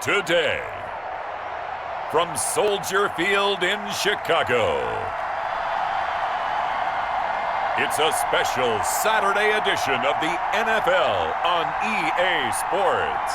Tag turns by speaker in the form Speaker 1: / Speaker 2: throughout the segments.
Speaker 1: Today, from Soldier Field in Chicago, it's a special Saturday edition of the NFL on EA Sports.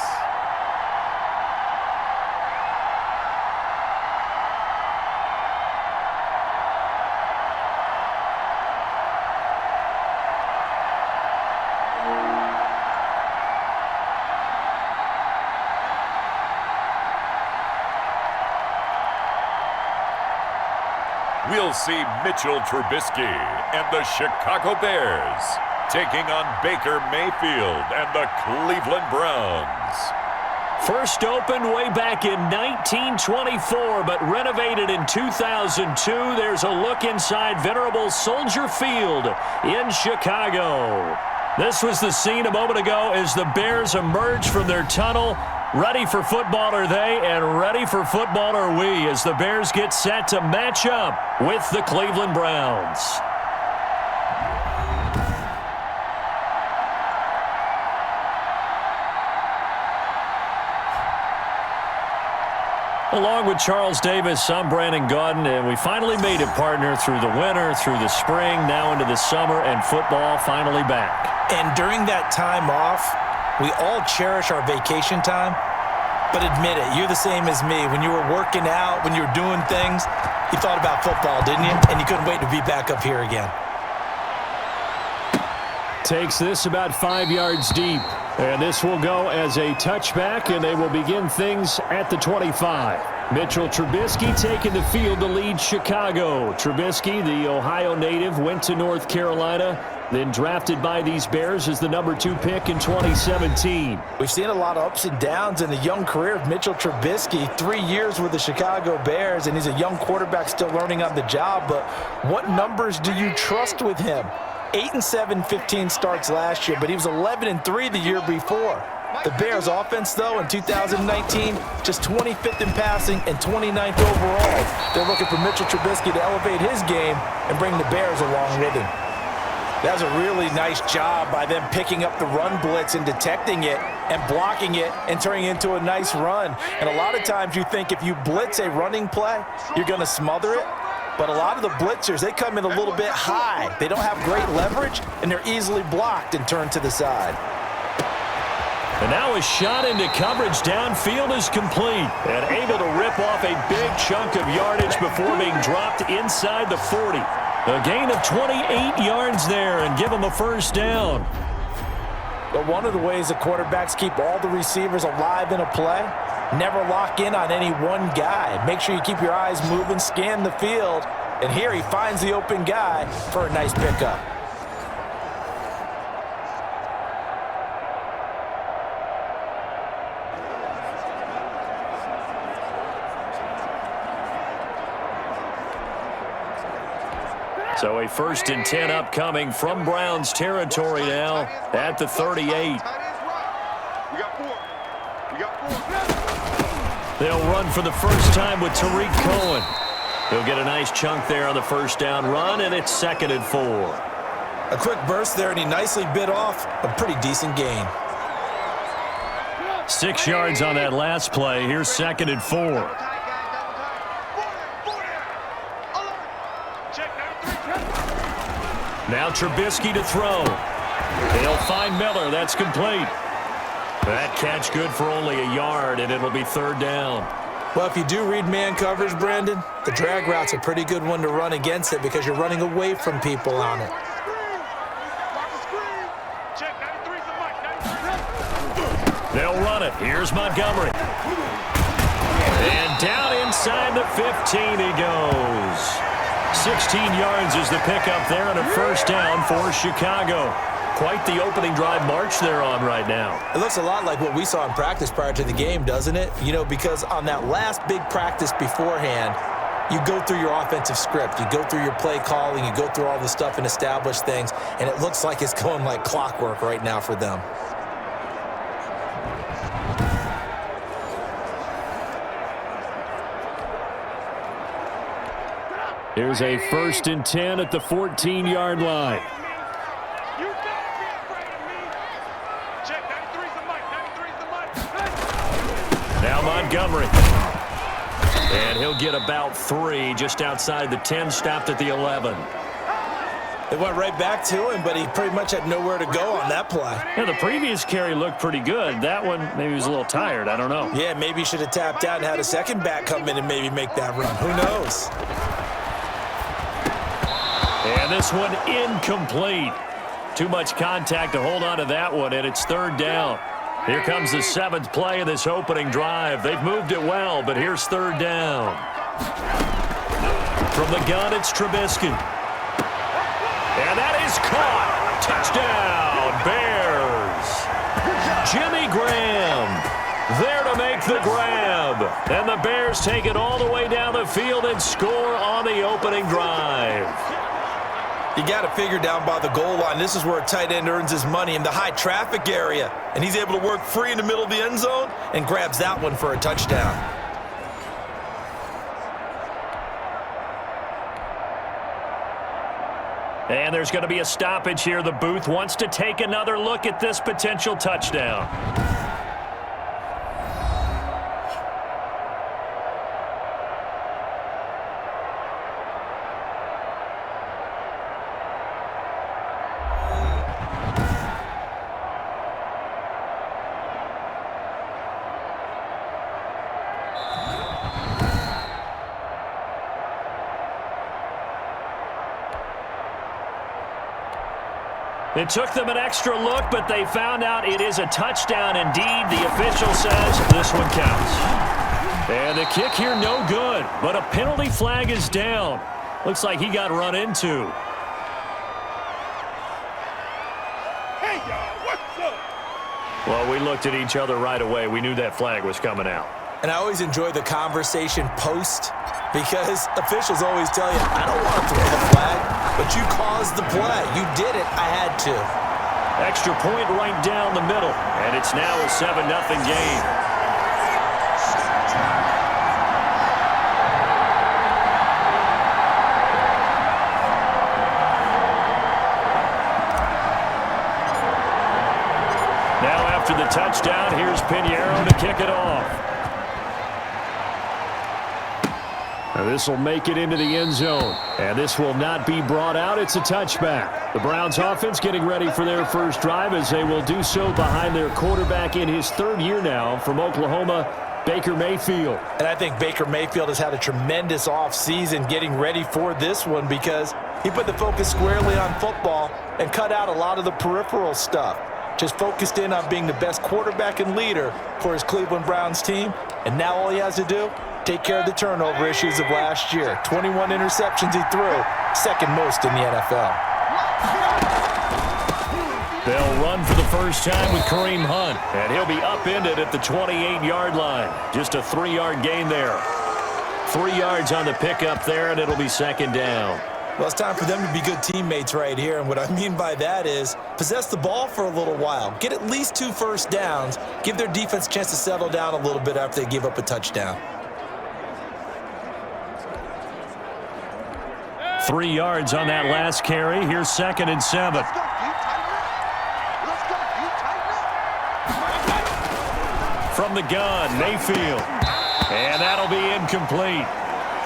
Speaker 1: We'll see Mitchell Trubisky and the Chicago Bears taking on Baker Mayfield and the Cleveland Browns.
Speaker 2: First opened way back in 1924, but renovated in 2002. There's a look inside venerable Soldier Field in Chicago. This was the scene a moment ago as the Bears emerged from their tunnel. Ready for football are they, and ready for football are we as the Bears get set to match up with the Cleveland Browns. Along with Charles Davis, I'm Brandon Gaudin, and we finally made it, partner, through the winter, through the spring, now into the summer, and football finally back.
Speaker 3: And during that time off, we all cherish our vacation time, but admit it, you're the same as me. When you were working out, when you were doing things, you thought about football, didn't you? And you couldn't wait to be back up here again.
Speaker 2: Takes this about 5 yards deep. And this will go as a touchback, and they will begin things at the 25. Mitchell Trubisky taking the field to lead Chicago. Trubisky, the Ohio native, went to North Carolina, then drafted by these Bears as the number 2 pick in 2017.
Speaker 3: We've seen a lot of ups and downs in the young career of Mitchell Trubisky. 3 years with the Chicago Bears, and he's a young quarterback still learning on the job. But what numbers do you trust with him? 8-7, 15 starts last year, but he was 11-3 the year before. The Bears offense, though, in 2019, just 25th in passing and 29th overall. They're looking for Mitchell Trubisky to elevate his game and bring the Bears along with him. That was a really nice job by them picking up the run blitz and detecting it and blocking it and turning it into a nice run. And a lot of times you think if you blitz a running play, you're going to smother it. But a lot of the blitzers, they come in a little bit high. They don't have great leverage, and they're easily blocked and turned to the side.
Speaker 2: And now a shot into coverage downfield is complete and able to rip off a big chunk of yardage before being dropped inside the 40. A gain of 28 yards there and give them a first down.
Speaker 3: But one of the ways the quarterbacks keep all the receivers alive in a play, never lock in on any one guy. Make sure you keep your eyes moving, scan the field, and here he finds the open guy for a nice pickup.
Speaker 2: So a 1st and 10 upcoming from Browns territory now at the 38. They'll run for the first time with Tariq Cohen. He'll get a nice chunk there on the first down run, and it's 2nd and 4.
Speaker 3: A quick burst there, and he nicely bit off a pretty decent gain.
Speaker 2: 6 yards on that last play. Here's 2nd and 4. Now Trubisky to throw. They'll find Miller. That's complete. That catch good for only a yard, and it'll be 3rd down.
Speaker 3: Well, if you do read man coverage, Brandon, the drag route's a pretty good one to run against it because you're running away from people on it.
Speaker 2: They'll run it. Here's Montgomery. And down inside the 15 he goes. 16 yards is the pickup there and a first down for Chicago. Quite the opening drive march they're on right now.
Speaker 3: It looks a lot like what we saw in practice prior to the game, doesn't it? You know, because on that last big practice beforehand, you go through your offensive script. You go through your play calling. You go through all the stuff and establish things. And it looks like it's going like clockwork right now for them.
Speaker 2: Here's a 1st and 10 at the 14-yard line. Now Montgomery. And he'll get about 3 just outside the 10, stopped at the 11.
Speaker 3: They went right back to him, but he pretty much had nowhere to go on that play.
Speaker 2: Yeah, the previous carry looked pretty good. That one, maybe he was a little tired. I don't know.
Speaker 3: Yeah, maybe he should have tapped out and had a second back come in and maybe make that run. Who knows?
Speaker 2: And this one incomplete. Too much contact to hold on to that one, and it's 3rd down. Here comes the 7th play of this opening drive. They've moved it well, but here's 3rd down. From the gun, it's Trubisky. And that is caught. Touchdown, Bears. Jimmy Graham there to make the grab. And the Bears take it all the way down the field and score on the opening drive.
Speaker 3: You got to figure down by the goal line. This is where a tight end earns his money in the high traffic area. And he's able to work free in the middle of the end zone and grabs that one for a touchdown.
Speaker 2: And there's going to be a stoppage here. The booth wants to take another look at this potential touchdown. It took them an extra look, but they found out it is a touchdown indeed. The official says this one counts. And the kick here no good, but a penalty flag is down. Looks like he got run into.
Speaker 4: Hey, y'all, what's up?
Speaker 2: Well, we looked at each other right away. We knew that flag was coming out.
Speaker 3: And I always enjoy the conversation post because officials always tell you, I don't want to throw the flag, but you caused the play. You did it. I had to.
Speaker 2: Extra point right down the middle, and it's now a 7-0 game. Now after the touchdown, here's Pinheiro to kick it off. Now this will make it into the end zone, and this will not be brought out. It's a touchback. The Browns offense getting ready for their first drive as they will do so behind their quarterback in his 3rd year now from Oklahoma, Baker Mayfield.
Speaker 3: And I think Baker Mayfield has had a tremendous offseason getting ready for this one because he put the focus squarely on football and cut out a lot of the peripheral stuff. Just focused in on being the best quarterback and leader for his Cleveland Browns team. And now all he has to do, take care of the turnover issues of last year. 21 interceptions he threw, 2nd most in the NFL.
Speaker 2: They'll run for the first time with Kareem Hunt, and he'll be upended at the 28-yard line. Just a 3-yard gain there. 3 yards on the pickup there, and it'll be 2nd down.
Speaker 3: Well, it's time for them to be good teammates right here, and what I mean by that is possess the ball for a little while. Get at least 2 first downs. Give their defense a chance to settle down a little bit after they give up a touchdown.
Speaker 2: 3 yards on that last carry. Here's 2nd and 7. From the gun, Mayfield. And that'll be incomplete.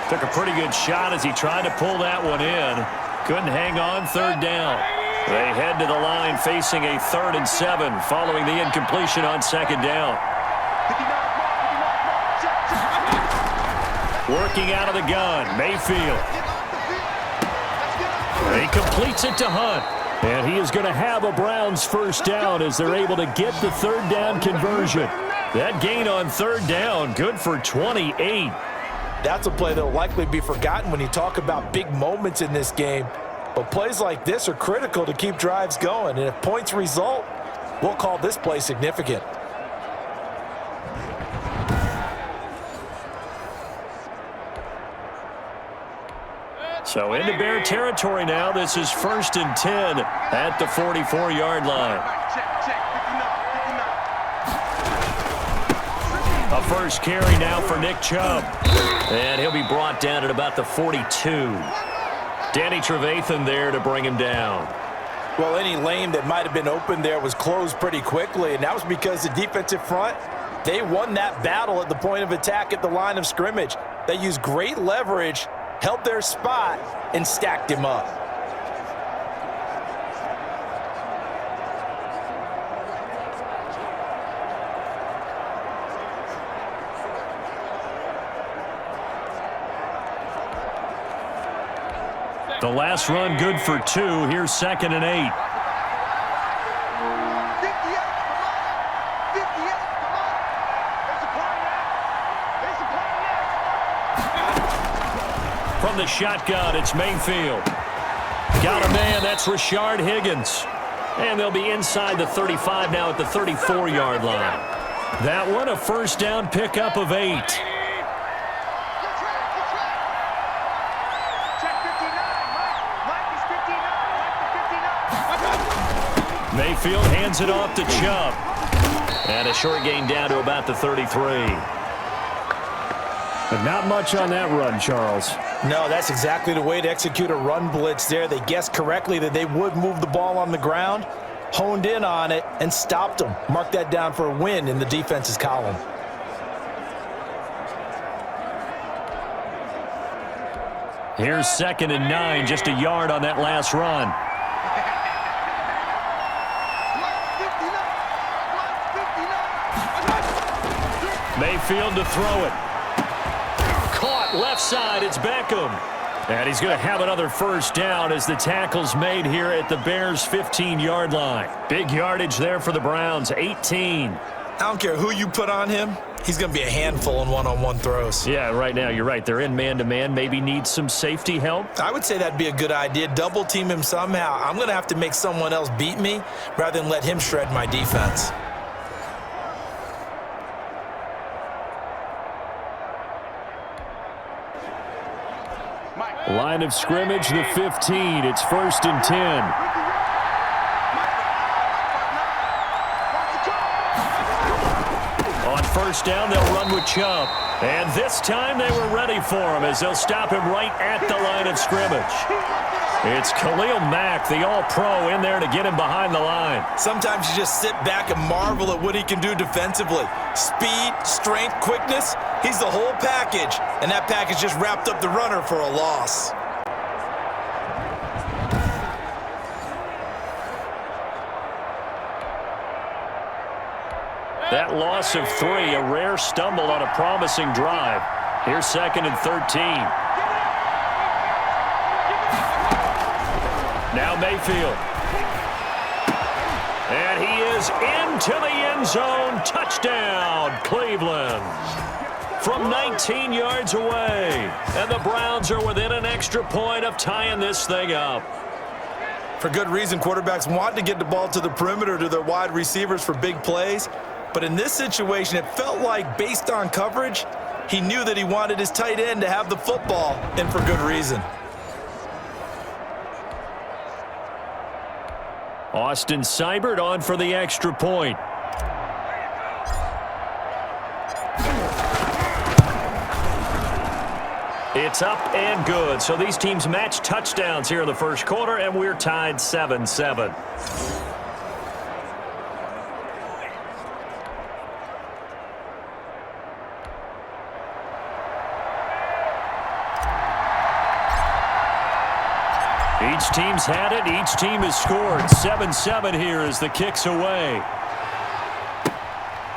Speaker 2: Took a pretty good shot as he tried to pull that one in. Couldn't hang on. 3rd down. They head to the line facing a 3rd and 7 following the incompletion on 2nd down. Working out of the gun, Mayfield. He completes it to Hunt. And he is going to have a Browns first down as they're able to get the 3rd down conversion. That gain on 3rd down, good for 28.
Speaker 3: That's a play that will likely be forgotten when you talk about big moments in this game. But plays like this are critical to keep drives going. And if points result, we'll call this play significant.
Speaker 2: So into Bear territory now. This is 1st and 10 at the 44-yard line. A first carry now for Nick Chubb. And he'll be brought down at about the 42. Danny Trevathan there to bring him down.
Speaker 3: Well, any lane that might have been open there was closed pretty quickly, and that was because the defensive front They won that battle at the point of attack at the line of scrimmage. They used great leverage, held their spot, and stacked him up.
Speaker 2: The last run good for 2. Here's 2nd and 8. From the shotgun, it's Mayfield. Got a man, that's Rashard Higgins. And they'll be inside the 35 now at the 34-yard line. That one, a first down pickup of 8. Mayfield hands it off to Chubb. And a short gain down to about the 33.
Speaker 5: But not much on that run, Charles.
Speaker 3: No, that's exactly the way to execute a run blitz there. They guessed correctly that they would move the ball on the ground, honed in on it, and stopped them. Mark that down for a win in the defense's column.
Speaker 2: Here's 2nd and 9, just a yard on that last run. Mayfield to throw it. Caught left side, it's Beckham. And he's going to have another first down as the tackle's made here at the Bears' 15-yard line. Big yardage there for the Browns, 18.
Speaker 3: I don't care who you put on him. He's going to be a handful in one-on-one throws.
Speaker 2: Yeah, right now, you're right. They're in man-to-man. Maybe need some safety help.
Speaker 3: I would say that'd be a good idea. Double team him somehow. I'm going to have to make someone else beat me rather than let him shred my defense.
Speaker 2: Line of scrimmage, the 15. It's 1st and 10. On first down, they'll run with Chubb. And this time they were ready for him as they'll stop him right at the line of scrimmage. It's Khalil Mack, the all-pro, in there to get him behind the line.
Speaker 3: Sometimes you just sit back and marvel at what he can do defensively. Speed, strength, quickness, he's the whole package. And that package just wrapped up the runner for a loss.
Speaker 2: That loss of 3, a rare stumble on a promising drive. Here's 2nd and 13. Now Mayfield. And he is into the end zone. Touchdown, Cleveland. From 19 yards away. And the Browns are within an extra point of tying this thing up.
Speaker 3: For good reason, quarterbacks want to get the ball to the perimeter to their wide receivers for big plays. But in this situation, it felt like, based on coverage, he knew that he wanted his tight end to have the football, and for good reason.
Speaker 2: Austin Seibert on for the extra point. It's up and good. So these teams match touchdowns here in the first quarter, and we're tied 7-7. Each team's had it. Each team has scored. 7-7 here as the kick's away.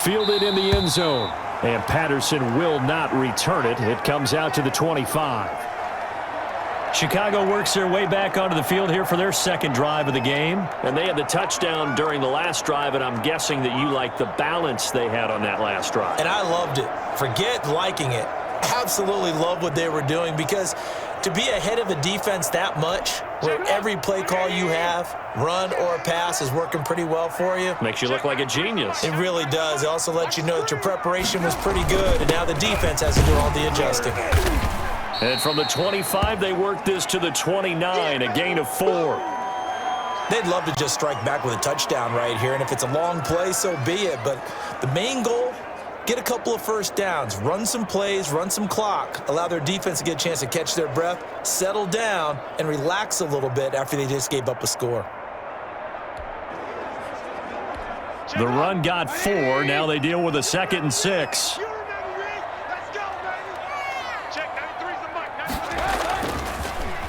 Speaker 2: Fielded in the end zone. And Patterson will not return it. It comes out to the 25. Chicago works their way back onto the field here for their second drive of the game. And they had the touchdown during the last drive, and I'm guessing that you like the balance they had on that last drive.
Speaker 3: And I loved it. Forget liking it. Absolutely love what they were doing, because to be ahead of a defense that much, where every play call you have, run or pass, is working pretty well for you.
Speaker 2: Makes you look like a genius.
Speaker 3: It really does. It also lets you know that your preparation was pretty good, and now the defense has to do all the adjusting.
Speaker 2: And from the 25, they work this to the 29, a gain of 4.
Speaker 3: They'd love to just strike back with a touchdown right here, and if it's a long play, so be it. But the main goal, get a couple of first downs, run some plays, run some clock, allow their defense to get a chance to catch their breath, settle down, and relax a little bit after they just gave up a score.
Speaker 2: The run got 4. Now they deal with a 2nd and 6.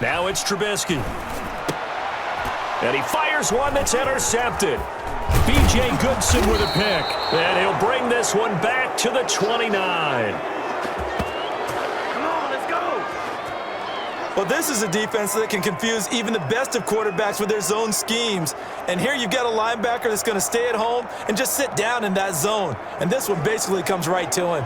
Speaker 2: Now it's Trubisky. And he fires one that's intercepted. B.J. Goodson with a pick. And he'll bring this one back to the 29.
Speaker 3: Well, this is a defense that can confuse even the best of quarterbacks with their zone schemes. And here you've got a linebacker that's going to stay at home and just sit down in that zone. And this one basically comes right to him.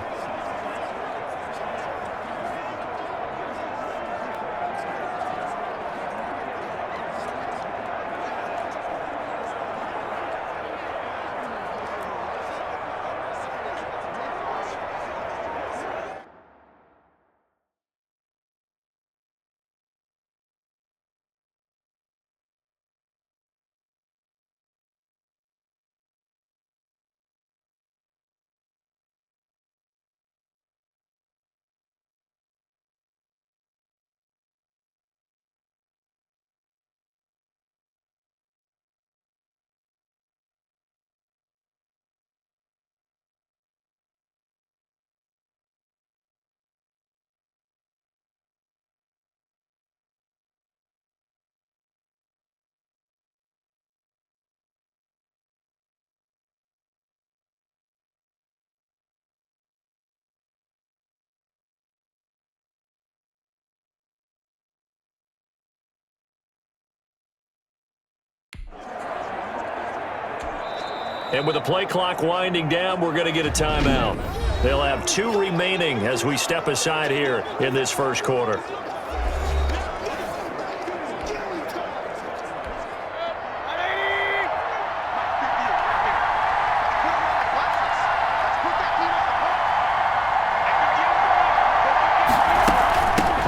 Speaker 2: And with the play clock winding down, we're going to get a timeout. They'll have 2 remaining as we step aside here in this first quarter.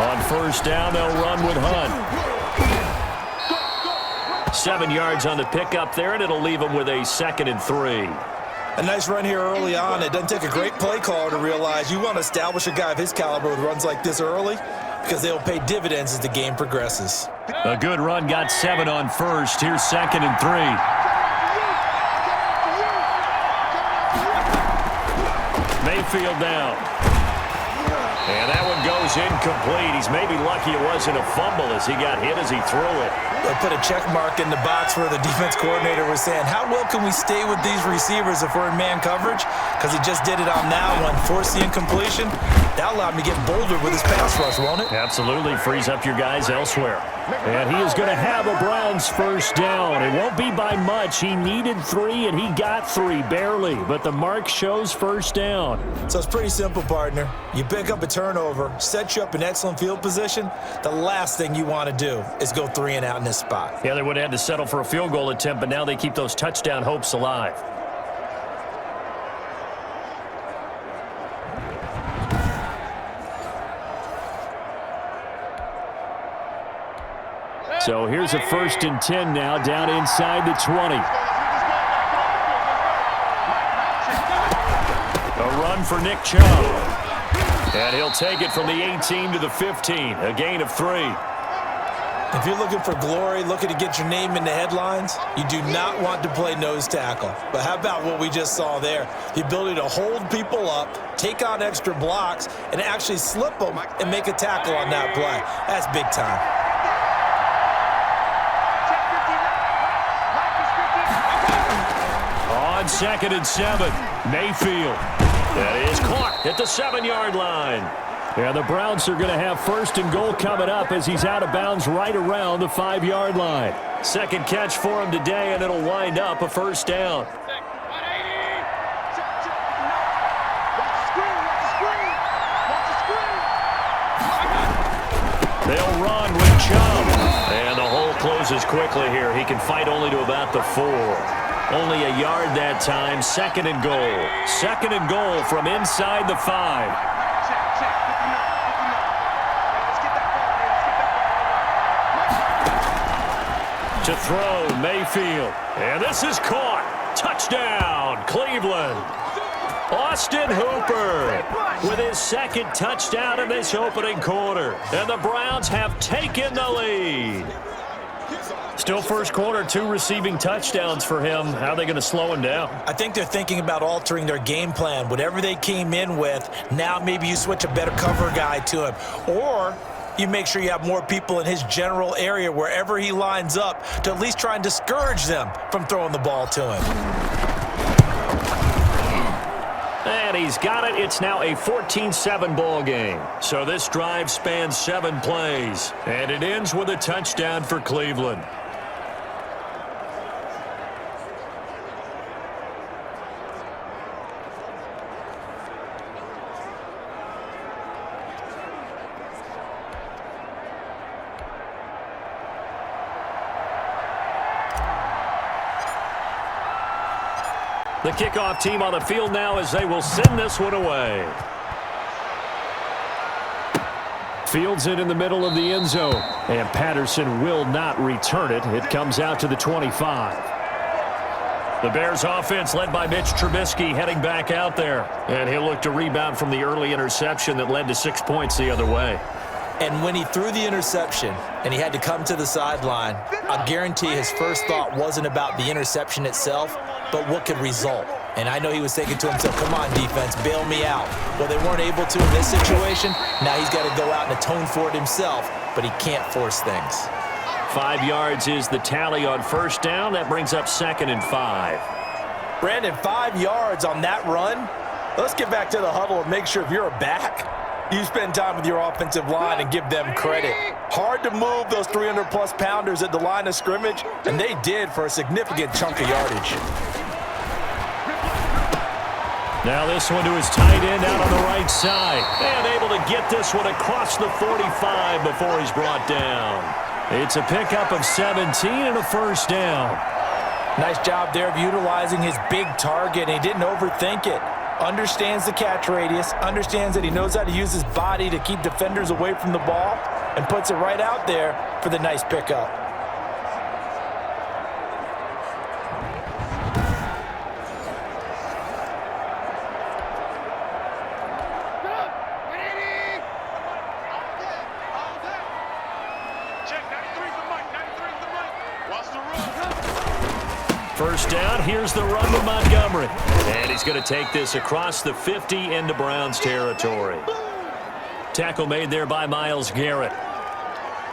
Speaker 2: On first down, they'll run with Hunt. 7 yards on the pickup there, and it'll leave them with a 2nd and 3.
Speaker 3: A nice run here early on. It doesn't take a great play caller to realize you want to establish a guy of his caliber with runs like this early because they'll pay dividends as the game progresses.
Speaker 2: A good run, got 7 on first. Here's 2nd and 3. Mayfield down. And that one goes incomplete. He's maybe lucky it wasn't a fumble as he got hit as he threw it.
Speaker 3: They put a check mark in the box where the defense coordinator was saying, how well can we stay with these receivers if we're in man coverage? Because he just did it on that one, forced the incompletion. That allowed him to get bolder with his pass rush, won't it?
Speaker 2: Absolutely. Frees up your guys elsewhere. And he is going to have a Browns first down. It won't be by much. He needed 3, and he got 3, barely. But the mark shows first down.
Speaker 3: So it's pretty simple, partner. You pick up a turnover, set you up in excellent field position. The last thing you want to do is go 3 and out in this spot.
Speaker 2: Yeah, they would have had to settle for a field goal attempt, but now they keep those touchdown hopes alive. So here's a 1st and 10 now, down inside the 20. A run for Nick Chubb. And he'll take it from the 18 to the 15, a gain of 3.
Speaker 3: If you're looking for glory, looking to get your name in the headlines, you do not want to play nose tackle. But how about what we just saw there? The ability to hold people up, take on extra blocks, and actually slip them and make a tackle on that play. That's big time.
Speaker 2: On 2nd and 7, Mayfield. That is caught at the 7-yard line. And the Browns are going to have 1st and goal coming up as he's out of bounds right around the 5-yard line. 2nd catch for him today, and it'll wind up a first down. They'll run with Chubb. And the hole closes quickly here. He can fight only to about the 4. Only a yard that time. 2nd and goal. 2nd and goal from inside the 5. To throw, Mayfield. And this is caught. Touchdown, Cleveland. Austin Hooper with his 2nd touchdown in this opening quarter. And the Browns have taken the lead. Still first quarter, 2 receiving touchdowns for him. How are they going to slow him down?
Speaker 3: I think they're thinking about altering their game plan. Whatever they came in with, now maybe you switch a better cover guy to him. Or you make sure you have more people in his general area wherever he lines up to at least try and discourage them from throwing the ball to him.
Speaker 2: And he's got it. It's now a 14-7 ball game. So this drive spans 7 plays. And it ends with a touchdown for Cleveland. The kickoff team on the field now as they will send this one away. Fields it in the middle of the end zone. And Patterson will not return it. It comes out to the 25. The Bears offense led by Mitch Trubisky heading back out there. And he'll look to rebound from the early interception that led to 6 points the other way.
Speaker 3: And when he threw the interception and he had to come to the sideline, I guarantee his first thought wasn't about the interception itself, but what could result. And I know he was thinking to himself, come on, defense, bail me out. Well, they weren't able to in this situation. Now he's got to go out and atone for it himself, but he can't force things.
Speaker 2: 5 yards is the tally on first down. That brings up 2nd and 5.
Speaker 3: Brandon, 5 yards on that run. Let's get back to the huddle and make sure if you're a back, you spend time with your offensive line and give them credit. Hard to move those 300-plus pounders at the line of scrimmage, and they did for a significant chunk of yardage.
Speaker 2: Now this one to his tight end out on the right side. And able to get this one across the 45 before he's brought down. It's a pickup of 17 and a first down.
Speaker 3: Nice job there of utilizing his big target, and he didn't overthink it. Understands the catch radius, understands that he knows how to use his body to keep defenders away from the ball, and puts it right out there for the nice pickup.
Speaker 2: First down, here's the run to Montgomery. And he's going to take this across the 50 into Browns territory. Tackle made there by Myles Garrett.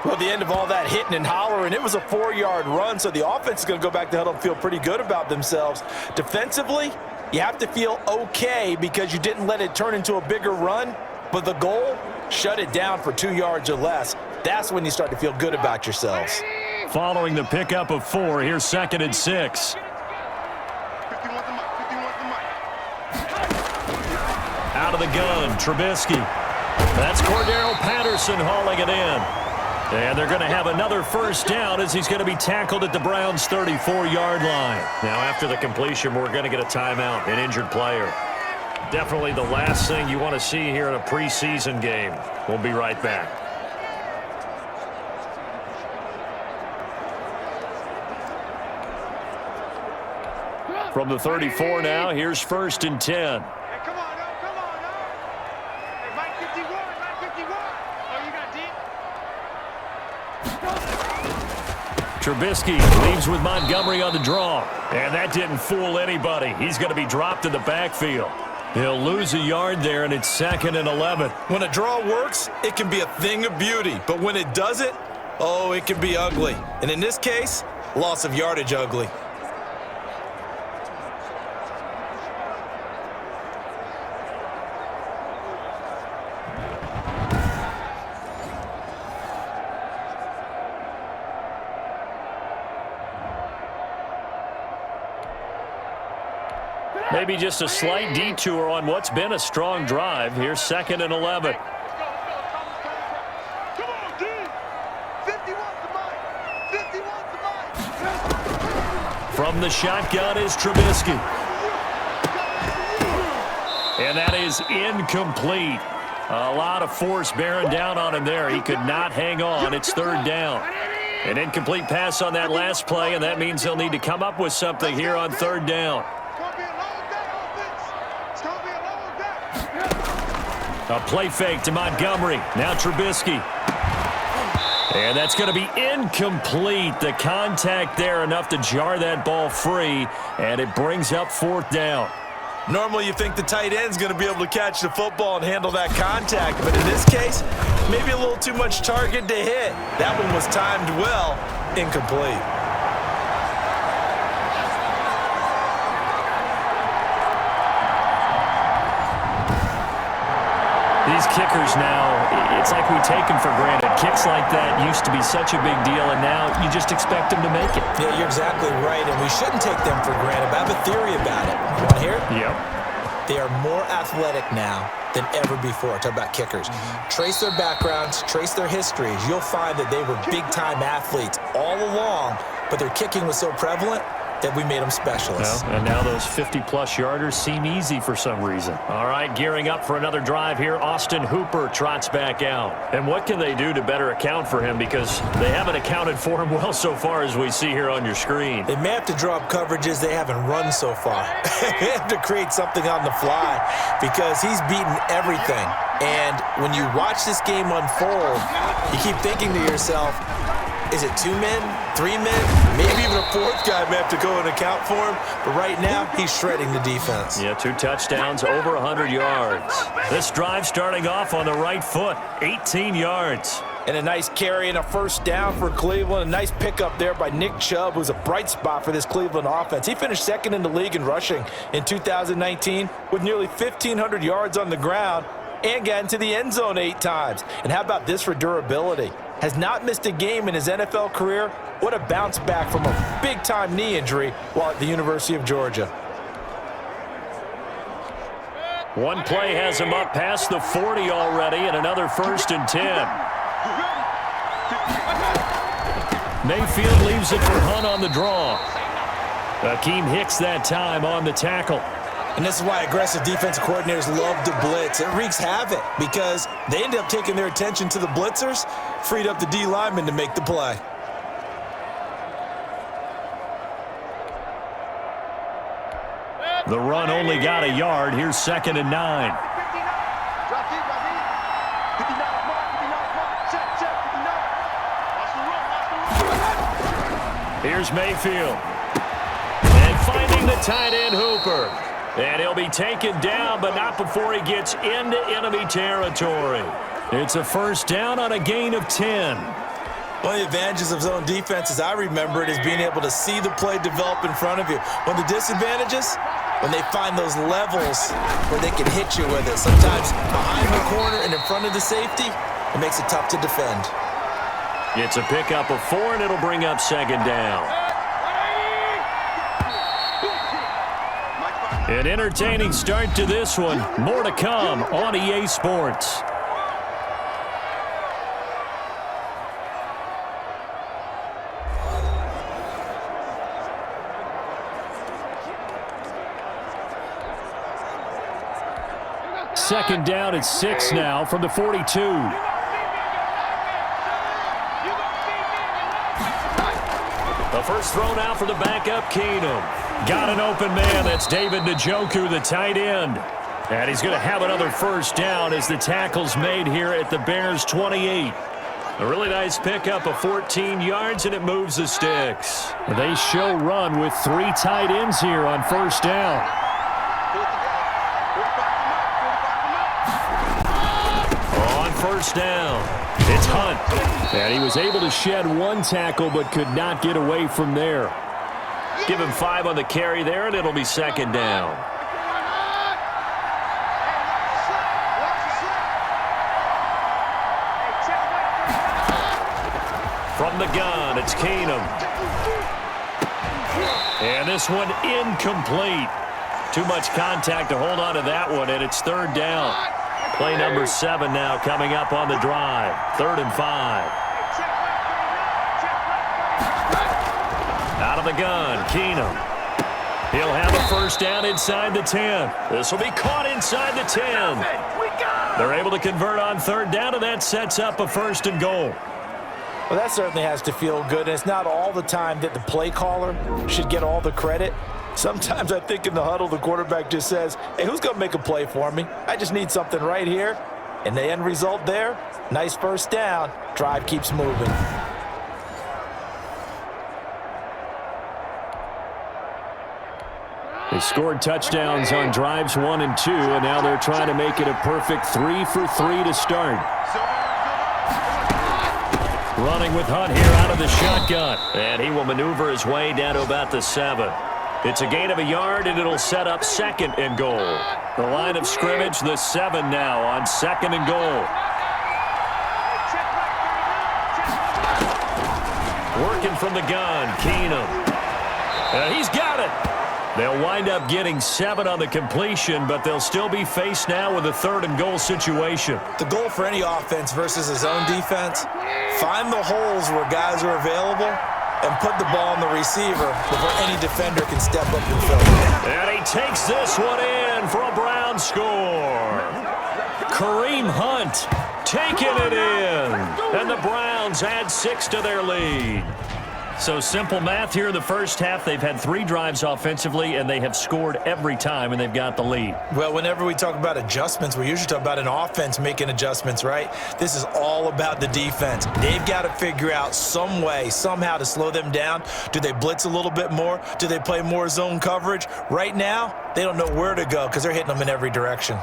Speaker 3: Well, at the end of all that hitting and hollering, it was a 4-yard run, so the offense is going to go back to huddle and feel pretty good about themselves. Defensively, you have to feel okay because you didn't let it turn into a bigger run, but the goal, shut it down for 2 yards or less. That's when you start to feel good about yourselves.
Speaker 2: Following the pickup of 4, here's 2nd and 6. Out of the gun, Trubisky. That's Cordero Patterson hauling it in. And they're going to have another first down as he's going to be tackled at the Browns' 34-yard line. Now, after the completion, we're going to get a timeout, an injured player. Definitely the last thing you want to see here in a preseason game. We'll be right back. From the 34 now, here's 1st and 10.
Speaker 4: Hey, come on, no, come on, no. Hey, Mike 51, Mike 51. Oh, you got deep?
Speaker 2: Trubisky leaves with Montgomery on the draw. And that didn't fool anybody. He's going to be dropped in the backfield. He'll lose a yard there, and it's 2nd and 11.
Speaker 3: When a draw works, it can be a thing of beauty. But when it doesn't, oh, it can be ugly. And in this case, loss of yardage ugly.
Speaker 2: Maybe just a slight detour on what's been a strong drive. Here's 2nd and 11.
Speaker 4: Come on, D. 51's the mic. 51's the mic.
Speaker 2: From the shotgun is Trubisky. And that is incomplete. A lot of force bearing down on him there. He could not hang on. It's 3rd down. An incomplete pass on that last play, and that means they'll need to come up with something here on 3rd down. A play fake to Montgomery. Now Trubisky. And that's going to be incomplete. The contact there enough to jar that ball free, and it brings up 4th down.
Speaker 3: Normally you think the tight end's going to be able to catch the football and handle that contact, but in this case, maybe a little too much target to hit. That one was timed well, incomplete.
Speaker 2: These kickers now, it's like we take them for granted. Kicks like that used to be such a big deal, and now you just expect them to make it.
Speaker 3: Yeah, you're exactly right, and we shouldn't take them for granted. But I have a theory about it. You want to hear it?
Speaker 2: Yep.
Speaker 3: They are more athletic now than ever before. Talk about kickers. Trace their backgrounds, trace their histories. You'll find that they were big-time athletes all along, but their kicking was so prevalent that we made them specialists.
Speaker 2: Well, and now those 50-plus yarders seem easy for some reason. All right, gearing up for another drive here. Austin Hooper trots back out. And what can they do to better account for him? Because they haven't accounted for him well so far, as we see here on your screen.
Speaker 3: They may have to draw up coverages they haven't run so far. They have to create something on the fly because he's beaten everything. And when you watch this game unfold, you keep thinking to yourself, is it 2 men, 3 men, maybe even a 4th guy may have to go and account for him. But right now, he's shredding the defense.
Speaker 2: Yeah, 2 touchdowns, over 100 yards. This drive starting off on the right foot, 18 yards.
Speaker 3: And a nice carry and a 1st down for Cleveland. A nice pickup there by Nick Chubb, who's a bright spot for this Cleveland offense. He finished 2nd in the league in rushing in 2019 with nearly 1,500 yards on the ground and got into the end zone 8 times. And how about this for durability? Has not missed a game in his NFL career. What a bounce back from a big-time knee injury while at the University of Georgia.
Speaker 2: One play has him up past the 40 already, and another 1st and 10. Mayfield leaves it for Hunt on the draw. Akeem Hicks that time on the tackle.
Speaker 3: And this is why aggressive defensive coordinators love to blitz. It wreaks havoc because they end up taking their attention to the blitzers, freed up the D lineman to make the play.
Speaker 2: The run only got a yard. Here's 2nd and 9. Here's Mayfield. And finding the tight end Hooper. And he'll be taken down, but not before he gets into enemy territory. It's a 1st down on a gain of 10.
Speaker 3: One of the advantages of zone defense, as I remember it, is being able to see the play develop in front of you. One of the disadvantages, when they find those levels where they can hit you with it. Sometimes behind the corner and in front of the safety, it makes it tough to defend.
Speaker 2: It's a pickup of 4, and it'll bring up 2nd down. An entertaining start to this one. More to come on EA Sports. Second down at 6 now from the 42. The first thrown out for the backup, Keenum. Got an open man. That's David Njoku, the tight end. And he's going to have another 1st down as the tackle's made here at the Bears' 28. A really nice pickup of 14 yards, and it moves the sticks. They show run with 3 tight ends here on 1st down. On 1st down, it's Hunt. And he was able to shed 1 tackle but could not get away from there. Give him 5 on the carry there, and it'll be 2nd down. From the gun, it's Keenum. And this one incomplete. Too much contact to hold on to that one, and it's 3rd down. Play number 7 now coming up on the drive. 3rd and 5. Out of the gun, Keenum. He'll have a 1st down inside the 10. This will be caught inside the 10. They're able to convert on 3rd down, and that sets up a 1st and goal.
Speaker 3: Well, that certainly has to feel good. And it's not all the time that the play caller should get all the credit. Sometimes I think in the huddle, the quarterback just says, hey, who's going to make a play for me? I just need something right here. And the end result there, nice first down. Drive keeps moving.
Speaker 2: They scored touchdowns on drives 1 and 2, and now they're trying to make it a perfect 3 for 3 to start. Running with Hunt here out of the shotgun, and he will maneuver his way down to about the 7. It's a gain of a yard, and it'll set up 2nd and goal. The line of scrimmage, the 7 now on 2nd and goal. Working from the gun, Keenum. And he's got it. They'll wind up getting 7 on the completion, but they'll still be faced now with a 3rd and goal situation.
Speaker 3: The goal for any offense versus his own defense, find the holes where guys are available and put the ball on the receiver before any defender can step up and fill it.
Speaker 2: And he takes this one in for a Brown score. Kareem Hunt taking it in. And the Browns add 6 to their lead. So simple math here in the first half. They've had 3 drives offensively, and they have scored every time, and they've got the lead.
Speaker 3: Well, whenever we talk about adjustments, we usually talk about an offense making adjustments, right? This is all about the defense. They've got to figure out some way, somehow to slow them down. Do they blitz a little bit more? Do they play more zone coverage? Right now, they don't know where to go because they're hitting them in every direction.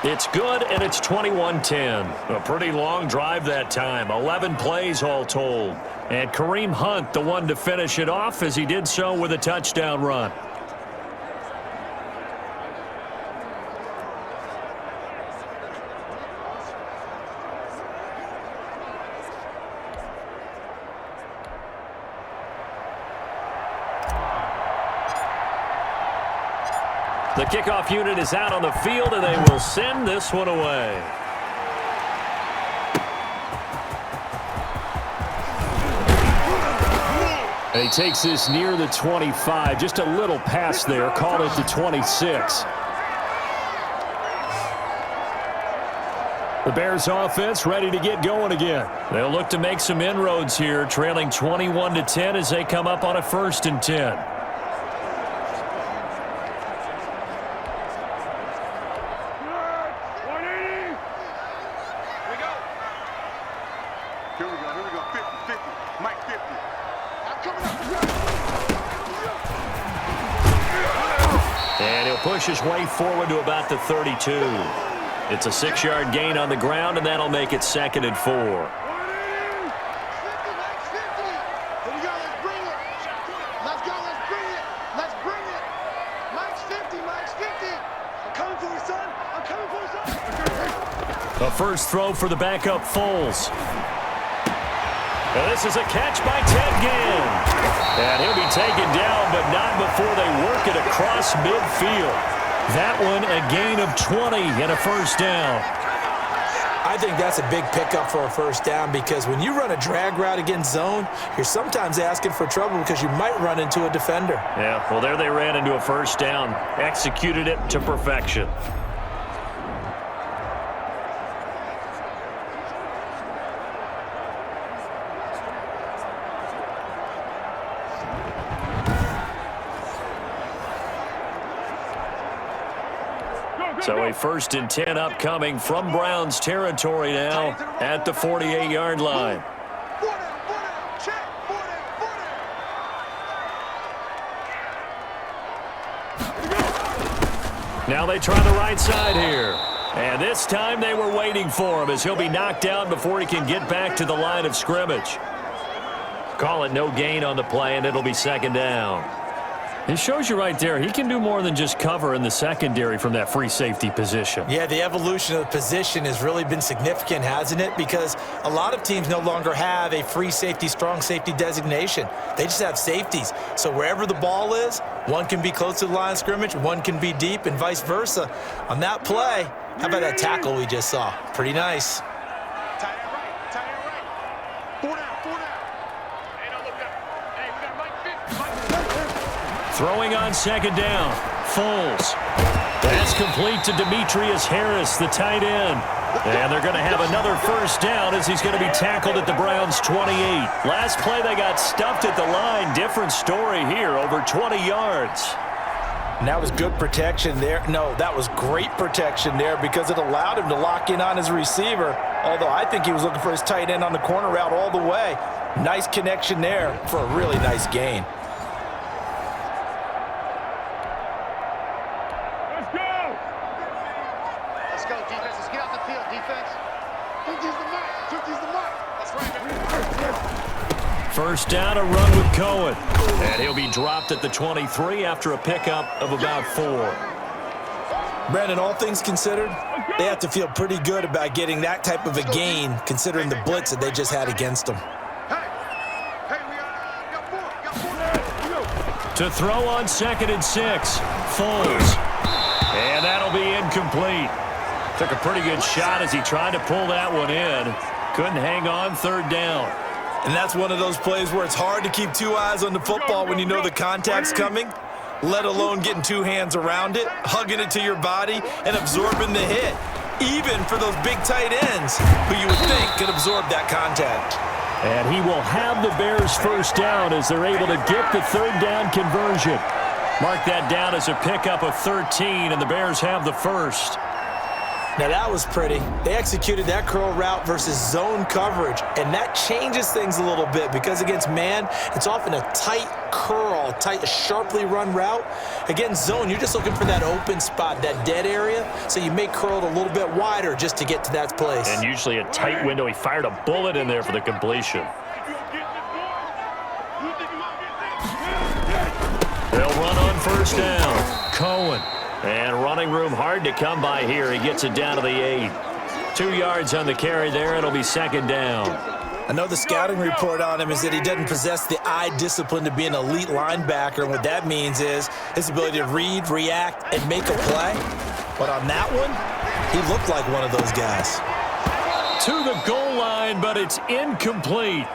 Speaker 2: It's good, and it's 21-10. A pretty long drive that time. 11 plays all told. And Kareem Hunt, the one to finish it off, as he did so with a touchdown run. The kickoff unit is out on the field, and they will send this one away. And he takes this near the 25. Just a little pass there. Call it the 26. The Bears offense ready to get going again. They'll look to make some inroads here, trailing 21-10 as they come up on a 1st and 10. Push his way forward to about the 32. It's a 6-yard gain on the ground, and that'll make it 2nd and 4.
Speaker 4: Here we go, let's bring it. Let's go, let's bring it. Let's bring it. Mike's 50, Mike's 50. I'm coming for you, son. I'm coming for you, son.
Speaker 2: A first throw for the backup Foles. And this is a catch by Ted Ginn. And he'll be taken down, but not before they work it across midfield. That one a gain of 20 and a first down.
Speaker 3: I think that's a big pickup for a first down because when you run a drag route against zone, you're sometimes asking for trouble because you might run into a defender.
Speaker 2: Yeah, well, there they ran into a first down. Executed it to perfection. So a 1st and 10 upcoming from Browns territory now at the 48-yard line. Now they try the right side here. And this time they were waiting for him as he'll be knocked down before he can get back to the line of scrimmage. Call it no gain on the play, and it'll be 2nd down. It shows you right there, he can do more than just cover in the secondary from that free safety position.
Speaker 3: Yeah, the evolution of the position has really been significant, hasn't it? Because a lot of teams no longer have a free safety, strong safety designation. They just have safeties. So wherever the ball is, one can be close to the line of scrimmage, one can be deep, and vice versa. On that play, how about that tackle we just saw? Pretty nice.
Speaker 2: Throwing on 2nd down. Foles. That's complete to Demetrius Harris, the tight end. And they're going to have another first down as he's going to be tackled at the Browns' 28. Last play they got stuffed at the line. Different story here, over 20 yards.
Speaker 3: And that was good protection there. No, that was great protection there because it allowed him to lock in on his receiver. Although I think he was looking for his tight end on the corner route all the way. Nice connection there for a really nice gain.
Speaker 4: Let's go, defense. Let's get off the field, defense. 50's the mark. 50's the mark. That's right.
Speaker 2: First down, a run with Cohen. And he'll be dropped at the 23 after a pickup of about 4.
Speaker 3: Brandon, all things considered, they have to feel pretty good about getting that type of a gain considering the blitz that they just had against them.
Speaker 4: Hey, we got 4.
Speaker 2: To throw on 2nd and 6. Foles. And that'll be incomplete. Took a pretty good shot as he tried to pull that one in. Couldn't hang on 3rd down.
Speaker 3: And that's one of those plays where it's hard to keep 2 eyes on the football when you know the contact's coming, let alone getting 2 hands around it, hugging it to your body, and absorbing the hit, even for those big tight ends who you would think could absorb that contact.
Speaker 2: And he will have the Bears first down as they're able to get the 3rd down conversion. Mark that down as a pickup of 13, and the Bears have the first.
Speaker 3: Now that was pretty. They executed that curl route versus zone coverage, and that changes things a little bit because against man, it's often a tight curl, tight, sharply run route. Against zone, you're just looking for that open spot, that dead area, so you may curl it a little bit wider just to get to that place.
Speaker 2: And usually a tight window. He fired a bullet in there for the completion. They'll run on first down. Cohen. And running room hard to come by here. He gets it down to the 8. 2 yards on the carry there. It'll be 2nd down.
Speaker 3: I know the scouting report on him is that he doesn't possess the eye discipline to be an elite linebacker. And what that means is his ability to read, react, and make a play. But on that one, he looked like one of those guys.
Speaker 2: To the goal line, but it's incomplete.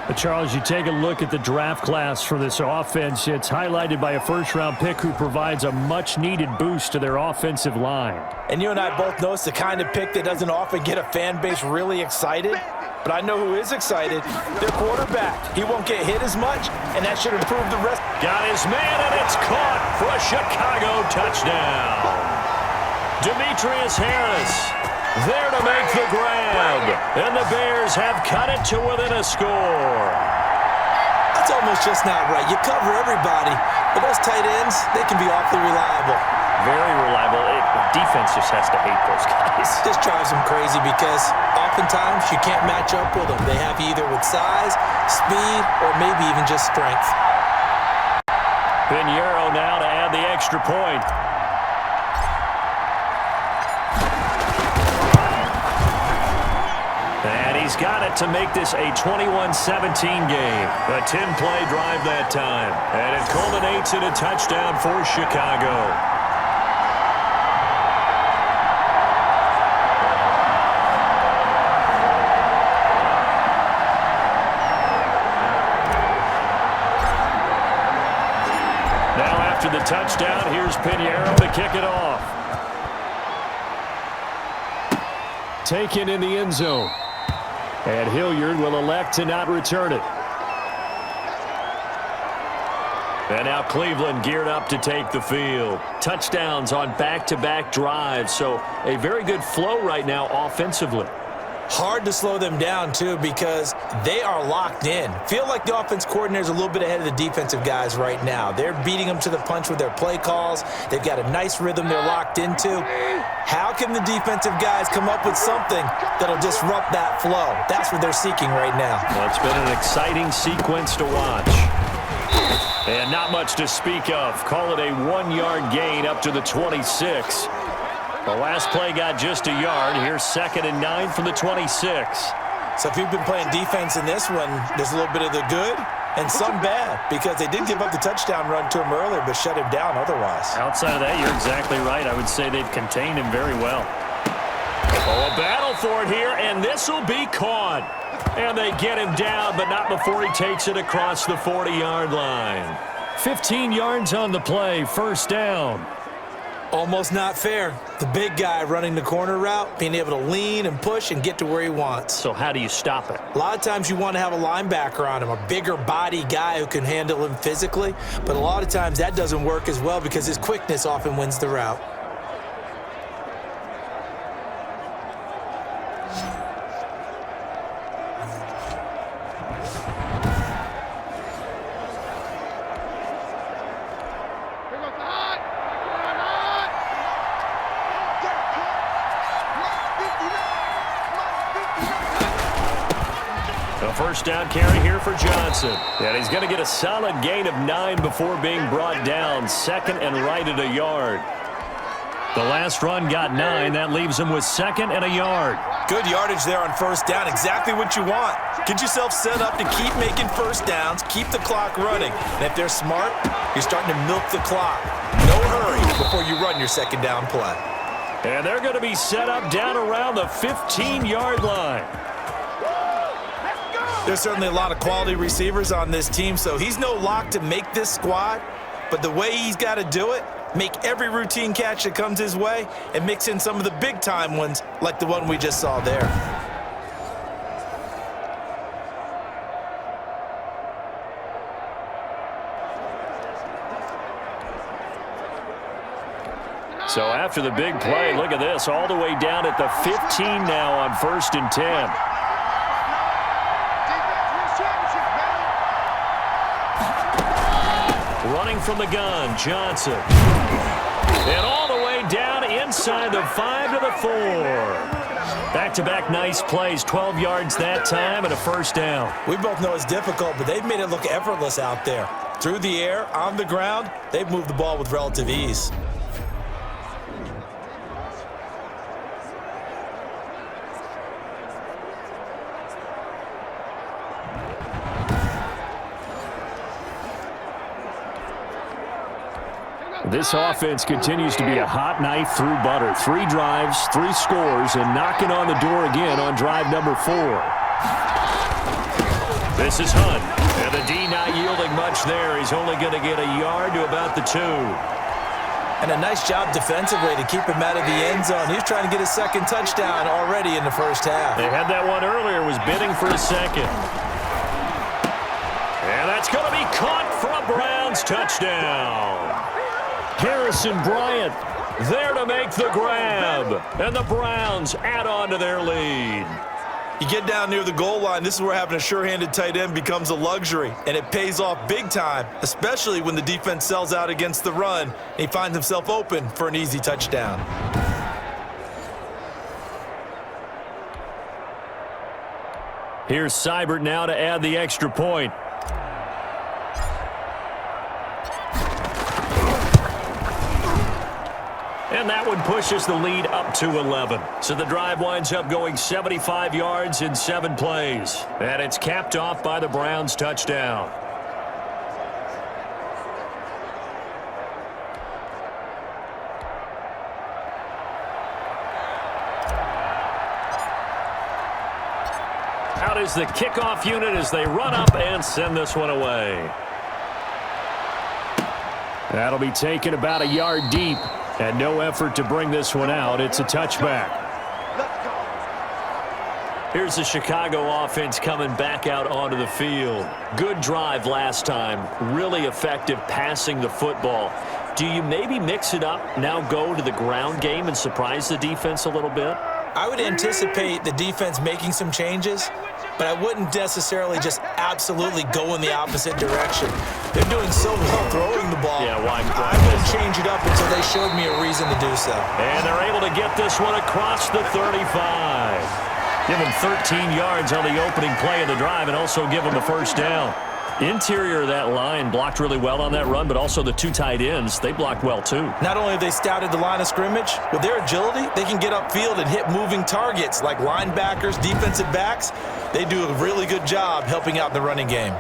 Speaker 5: But Charles, you take a look at the draft class for this offense. It's highlighted by a first-round pick who provides a much-needed boost to their offensive line.
Speaker 3: And you and I both know it's the kind of pick that doesn't often get a fan base really excited. But I know who is excited. Their quarterback. He won't get hit as much, and that should improve the rest.
Speaker 2: Got his man, and it's caught for a Chicago touchdown. Demetrius Harris there to make the grab. And the Bears have cut it to within a score.
Speaker 3: That's almost just not right. You cover everybody, but those tight ends, they can be awfully reliable.
Speaker 2: Very reliable. The defense just has to hate those guys.
Speaker 3: This drives them crazy because oftentimes you can't match up with them. They have you either with size, speed, or maybe even just strength.
Speaker 2: Pinheiro now to add the extra point. And he's got it to make this a 21-17 game. A 10-play drive that time. And it culminates in a touchdown for Chicago. Now after the touchdown, here's Pinheiro to kick it off.
Speaker 5: Taken in the end zone. And Hilliard will elect to not return it.
Speaker 2: And now Cleveland geared up to take the field. Touchdowns on back-to-back drives, so a very good flow right now offensively.
Speaker 3: Hard to slow them down, too, because they are locked in. Feel like the offense coordinator is a little bit ahead of the defensive guys right now. They're beating them to the punch with their play calls. They've got a nice rhythm they're locked into. How can the defensive guys come up with something that'll disrupt that flow? That's what they're seeking right now.
Speaker 2: Well, it's been an exciting sequence to watch. And not much to speak of. Call it a 1-yard gain up to the 26. The last play got just a yard. Here's 2nd and 9 from the 26.
Speaker 3: So if you've been playing defense in this one, there's a little bit of the good and some bad because they did give up the touchdown run to him earlier but shut him down otherwise.
Speaker 2: Outside of that, you're exactly right. I would say they've contained him very well. Oh, a battle for it here, and this will be caught. And they get him down, but not before he takes it across the 40-yard line.
Speaker 5: 15 yards on the play, first down.
Speaker 3: Almost not fair. The big guy running the corner route, being able to lean and push and get to where he wants.
Speaker 2: So how do you stop it?
Speaker 3: A lot of times you want to have a linebacker on him, a bigger body guy who can handle him physically, but a lot of times that doesn't work as well because his quickness often wins the route.
Speaker 2: First down carry here for Johnson. And he's going to get a solid gain of 9 before being brought down. Second and right at a yard.
Speaker 5: The last run got 9. That leaves him with second and a yard.
Speaker 3: Good yardage there on first down. Exactly what you want. Get yourself set up to keep making first downs, keep the clock running. And if they're smart, you're starting to milk the clock. No hurry before you run your second down play.
Speaker 2: And they're going to be set up down around the 15-yard line.
Speaker 3: There's certainly a lot of quality receivers on this team, so he's no lock to make this squad. But the way he's got to do it, make every routine catch that comes his way, and mix in some of the big-time ones like the one we just saw there.
Speaker 2: So after the big play, look at this, all the way down at the 15 now on 1st and 10. Running from the gun, Johnson. And all the way down inside the 5 to the 4. Back-to-back nice plays, 12 yards that time and a first down.
Speaker 3: We both know it's difficult, but they've made it look effortless out there. Through the air, on the ground, they've moved the ball with relative ease.
Speaker 5: This offense continues to be a hot knife through butter. 3 drives, 3 scores, and knocking on the door again on drive number 4.
Speaker 2: This is Hunt. And the D not yielding much there. He's only going to get a yard to about the 2.
Speaker 3: And a nice job defensively to keep him out of the end zone. He's trying to get his second touchdown already in the first half.
Speaker 2: They had that one earlier, was bidding for a second. And that's going to be caught for a Browns touchdown. Harrison Bryant there to make the grab. And the Browns add on to their lead.
Speaker 3: You get down near the goal line, this is where having a sure-handed tight end becomes a luxury, and it pays off big time, especially when the defense sells out against the run, and he finds himself open for an easy touchdown.
Speaker 2: Here's Seibert now to add the extra point. And that one pushes the lead up to 11. So the drive winds up going 75 yards in 7 plays. And it's capped off by the Browns touchdown. Out is the kickoff unit as they run up and send this one away.
Speaker 5: That'll be taken about a yard deep. And no effort to bring this one out. It's a touchback.
Speaker 2: Here's the Chicago offense coming back out onto the field. Good drive last time. Really effective passing the football. Do you maybe mix it up, now go to the ground game and surprise the defense a little bit?
Speaker 3: I would anticipate the defense making some changes, but I wouldn't necessarily just absolutely go in the opposite direction. They're doing so well throwing the ball.
Speaker 2: Yeah, why
Speaker 3: I wouldn't change it up until they showed me a reason to do so.
Speaker 2: And they're able to get this one across the 35. Give them 13 yards on the opening play of the drive and also give them the first down. Interior of that line blocked really well on that run, but also the 2 tight ends, they blocked well too.
Speaker 3: Not only have they scouted the line of scrimmage, with their agility, they can get upfield and hit moving targets like linebackers, defensive backs. They do a really good job helping out in the running game.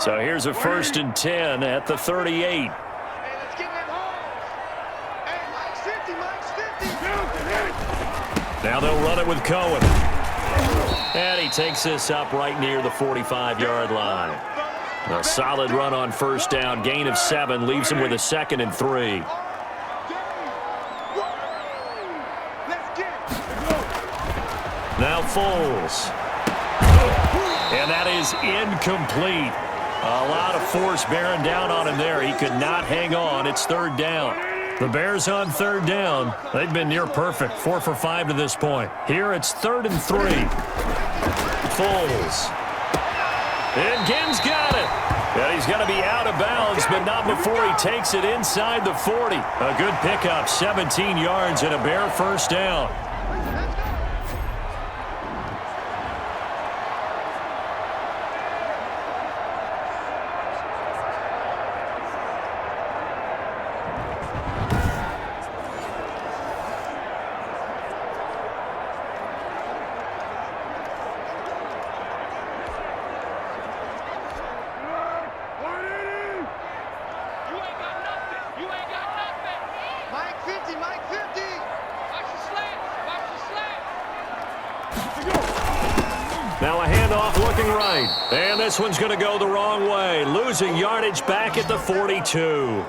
Speaker 2: So here's a 1st and 10 at the 38.
Speaker 4: Hey, let's get that home. Hey, Mike's 50, Mike's 50.
Speaker 2: Now they'll run it with Cohen. And he takes this up right near the 45-yard line. A solid run on first down. Gain of 7 leaves him with a 2nd and 3. Now Foles. And that is incomplete. A lot of force bearing down on him there. He could not hang on. It's third down. The Bears on third down. They've been near perfect. 4 for 5 to this point. Here it's 3rd and 3. Foles. And Ginn's got it. And he's going to be out of bounds, but not before he takes it inside the 40. A good pickup, 17 yards and a Bear first down. Now a handoff looking right. And this one's going to go the wrong way. Losing yardage back at the 42.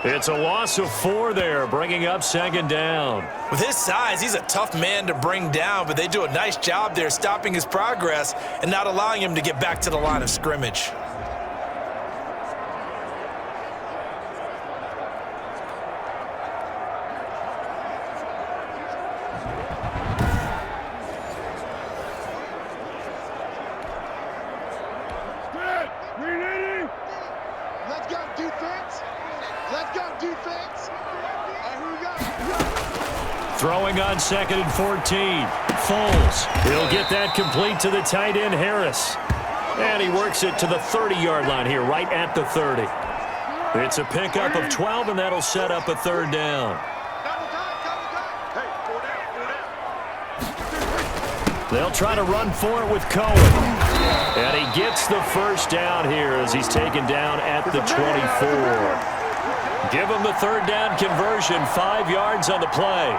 Speaker 2: It's a loss of 4 there, bringing up second down.
Speaker 3: With his size, he's a tough man to bring down, but they do a nice job there stopping his progress and not allowing him to get back to the line of scrimmage.
Speaker 2: Throwing on 2nd and 14. Foles. He'll get that complete to the tight end, Harris. And he works it to the 30-yard line here, right at the 30. It's a pickup of 12, and that'll set up a third down. They'll try to run for it with Cohen. And he gets the first down here as he's taken down at the 24. Give him the third down conversion, 5 yards on the play.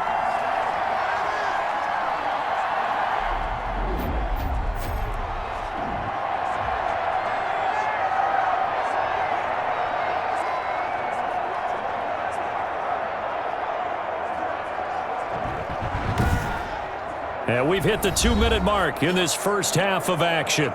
Speaker 2: And we've hit the 2-minute mark in this first half of action.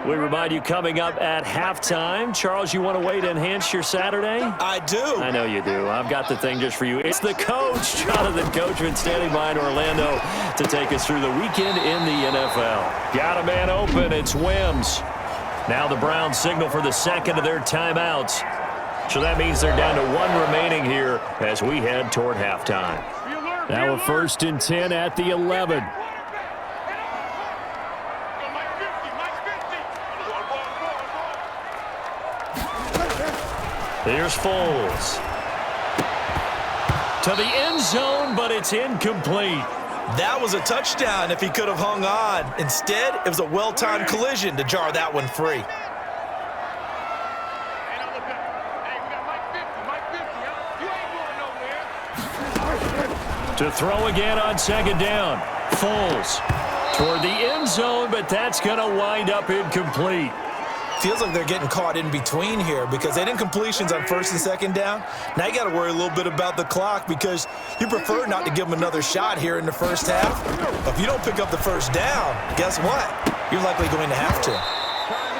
Speaker 2: We remind you coming up at halftime. Charles, you want a way to enhance your Saturday?
Speaker 3: I do.
Speaker 2: I know you do. I've got the thing just for you. It's the coach, Jonathan Coachman, standing by in Orlando to take us through the weekend in the NFL. Got a man open. It's Wims. Now the Browns signal for the second of their timeouts. So that means they're down to 1 remaining here as we head toward halftime. Now a 1st and 10 at the 11. Here's Foles. To the end zone, but it's incomplete.
Speaker 3: That was a touchdown if he could have hung on. Instead, it was a well-timed collision to jar that one free.
Speaker 2: To throw again on second down. Foles toward the end zone, but that's going to wind up incomplete.
Speaker 3: Feels like they're getting caught in between here because they didn't incompletions on 1st and 2nd down. Now you got to worry a little bit about the clock because you prefer not to give them another shot here in the first half. But if you don't pick up the first down, guess what? You're likely going to have to.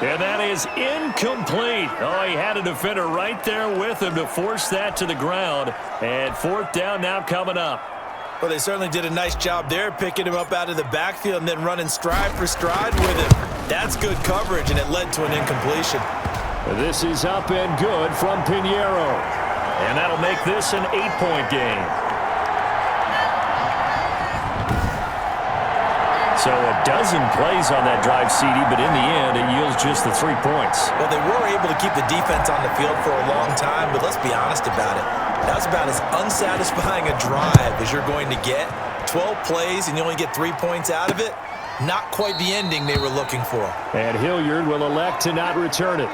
Speaker 2: And that is incomplete. Oh, he had a defender right there with him to force that to the ground. And 4th down now coming up.
Speaker 3: Well, they certainly did a nice job there, picking him up out of the backfield and then running stride for stride with him. That's good coverage, and it led to an incompletion.
Speaker 2: This is up and good from Pinheiro. And that'll make this an 8-point game. So a dozen plays on that drive, CD, but in the end, it yields just the 3 points.
Speaker 3: Well, they were able to keep the defense on the field for a long time, but let's be honest about it. That was about as unsatisfying a drive as you're going to get. 12 plays and you only get 3 points out of it. Not quite the ending they were looking for.
Speaker 2: And Hilliard will elect to not return it.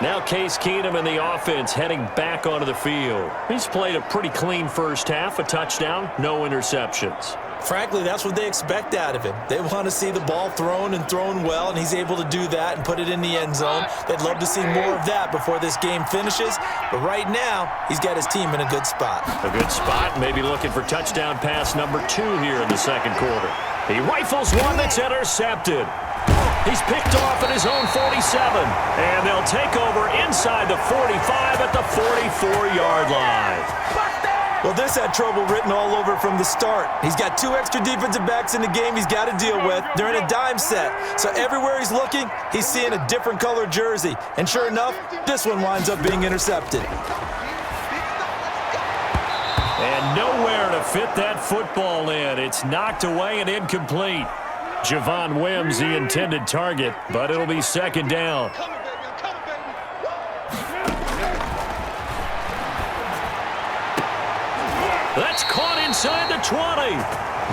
Speaker 2: Now Case Keenum and the offense heading back onto the field. He's played a pretty clean first half, a touchdown, no interceptions.
Speaker 3: Frankly, that's what they expect out of him. They want to see the ball thrown and thrown well, and he's able to do that and put it in the end zone. They'd love to see more of that before this game finishes, but right now, he's got his team in a good spot.
Speaker 2: A good spot, maybe looking for touchdown pass number 2 here in the second quarter. He rifles one that's intercepted. He's picked off at his own 47, and they'll take over inside the 45 at the 44-yard line.
Speaker 3: Well, this had trouble written all over from the start. He's got 2 extra defensive backs in the game he's got to deal with. They're in a dime set. So everywhere he's looking, he's seeing a different color jersey. And sure enough, this one winds up being intercepted.
Speaker 2: And nowhere to fit that football in. It's knocked away and incomplete. Javon Wims, the intended target, but it'll be second down. That's caught inside the 20.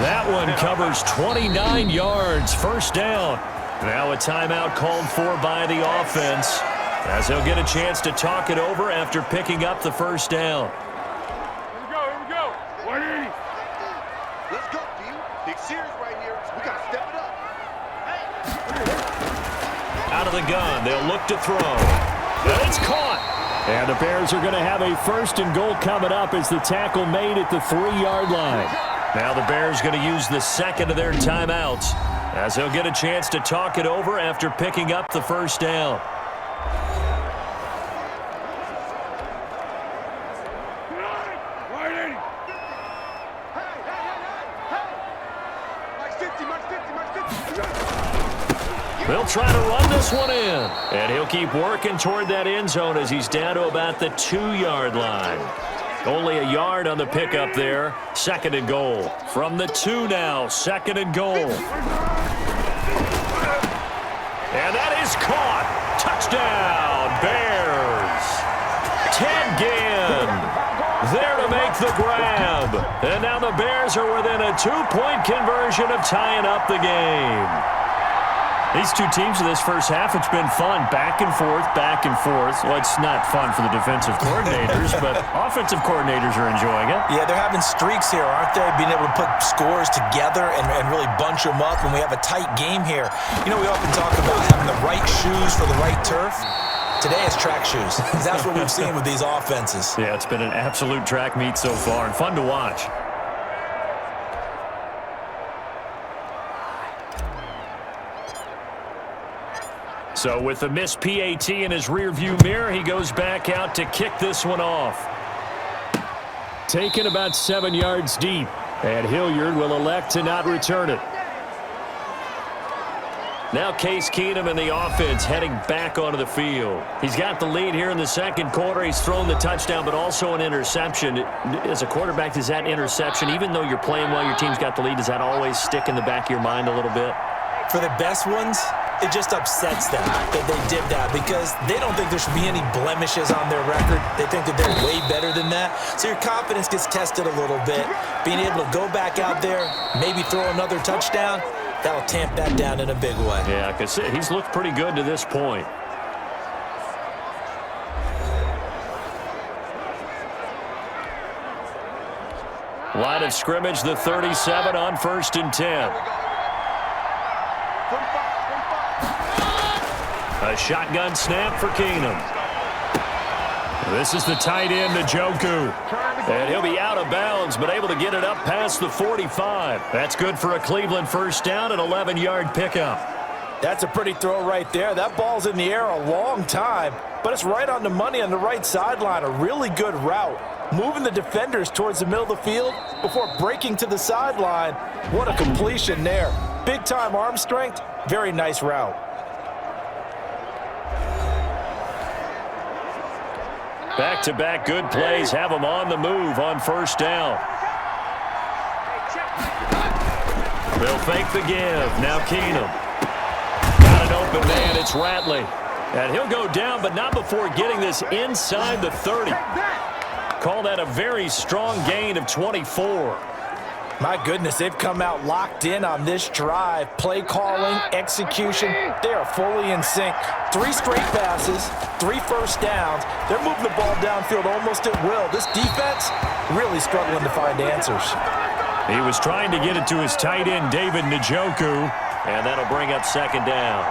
Speaker 2: That one covers 29 yards, first down. Now a timeout called for by the offense, as they'll get a chance to talk it over after picking up the first down.
Speaker 4: Here we go. 180. Let's go, D. Big series right here. We got to step it up.
Speaker 2: Out of the gun, they'll look to throw. And it's caught.
Speaker 5: And the Bears are going to have a first and goal coming up as the tackle made at the 3-yard line.
Speaker 2: Now the Bears going to use the second of their timeouts, as they'll get a chance to talk it over after picking up the first down. They'll try to run this one in, and he'll keep working toward that end zone as he's down to about the 2-yard line. Only a yard on the pickup there. Second and goal. From the 2 now, second and goal. And that is caught. Touchdown, Bears. Ted Ginn there to make the grab. And now the Bears are within a 2-point conversion of tying up the game. These two teams in this first half, it's been fun. Back and forth, back and forth. Well, it's not fun for the defensive coordinators, but offensive coordinators are enjoying it.
Speaker 3: Yeah, they're having streaks here, aren't they? Being able to put scores together and really bunch them up when we have a tight game here. You know, we often talk about having the right shoes for the right turf. Today it's track shoes. That's what we've seen with these offenses.
Speaker 2: Yeah, it's been an absolute track meet so far and fun to watch. So with the missed PAT in his rearview mirror, he goes back out to kick this one off.
Speaker 5: Taken about 7 yards deep, and Hilliard will elect to not return it.
Speaker 2: Now Case Keenum and the offense heading back onto the field. He's got the lead here in the second quarter. He's thrown the touchdown, but also an interception. As a quarterback, does that interception, even though you're playing well, your team's got the lead, does that always stick in the back of your mind a little bit?
Speaker 3: For the best ones, it just upsets them that they did that because they don't think there should be any blemishes on their record. They think that they're way better than that. So your confidence gets tested a little bit. Being able to go back out there, maybe throw another touchdown, that'll tamp that down in a big way.
Speaker 2: Yeah, because he's looked pretty good to this point. Line of scrimmage, the 37 on 1st and 10. A shotgun snap for Keenum. This is the tight end, Njoku. And he'll be out of bounds, but able to get it up past the 45. That's good for a Cleveland first down and 11-yard pickup.
Speaker 3: That's a pretty throw right there. That ball's in the air a long time, but it's right on the money on the right sideline. A really good route. Moving the defenders towards the middle of the field before breaking to the sideline. What a completion there. Big-time arm strength. Very nice route.
Speaker 2: Back-to-back good plays have them on the move on first down. They'll fake the give. Now Keenum. Got an open man. It's Ratley. And he'll go down, but not before getting this inside the 30. Call that a very strong gain of 24.
Speaker 3: My goodness, they've come out locked in on this drive. Play calling, execution, they are fully in sync. 3 straight passes, 3 first downs. They're moving the ball downfield almost at will. This defense really struggling to find answers.
Speaker 2: He was trying to get it to his tight end, David Njoku, and that'll bring up second down.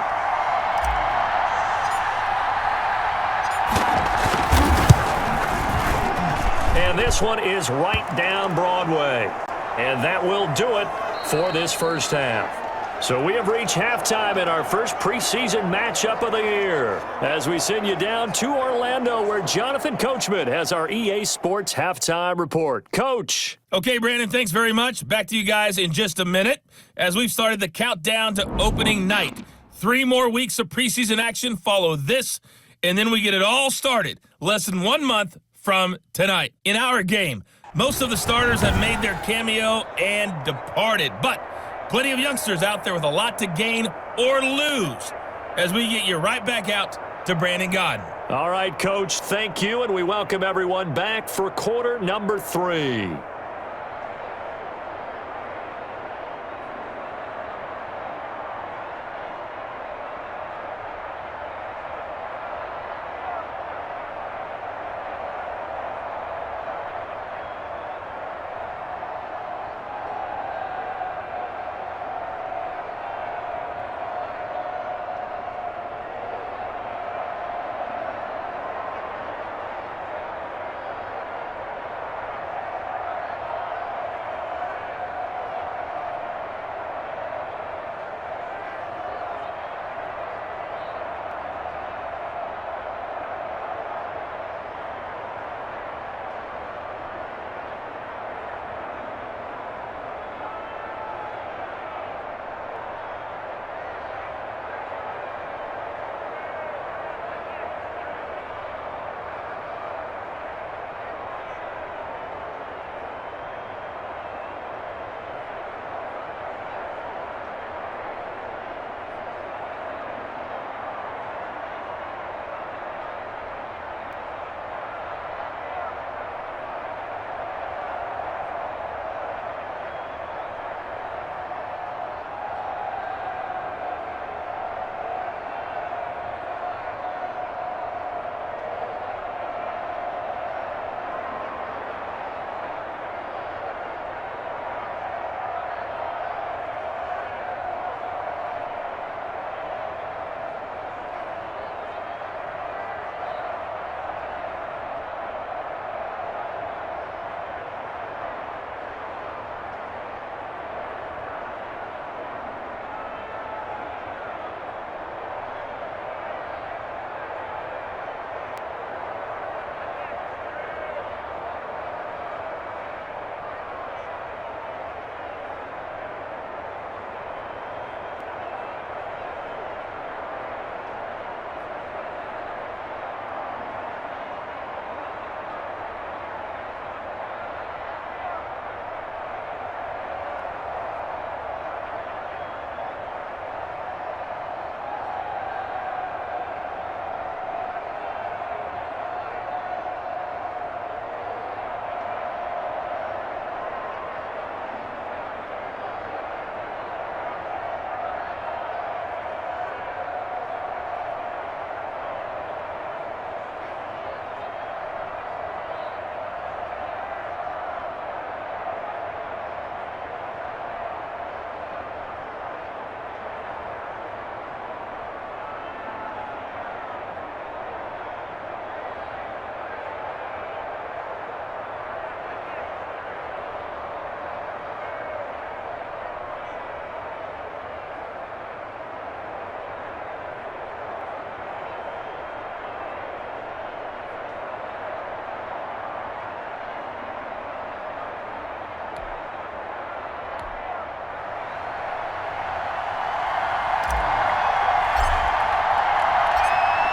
Speaker 2: And this one is right down Broadway. And that will do it for this first half. So we have reached halftime in our first preseason matchup of the year as we send you down to Orlando where Jonathan Coachman has our EA Sports halftime report. Coach.
Speaker 6: Okay, Brandon, thanks very much. Back to you guys in just a minute as we've started the countdown to opening night. 3 more weeks of preseason action follow this, and then we get it all started less than 1 month from tonight. In our game, most of the starters have made their cameo and departed, but plenty of youngsters out there with a lot to gain or lose as we get you right back out to Brandon Godden.
Speaker 2: All right, Coach, thank you, and we welcome everyone back for quarter number 3.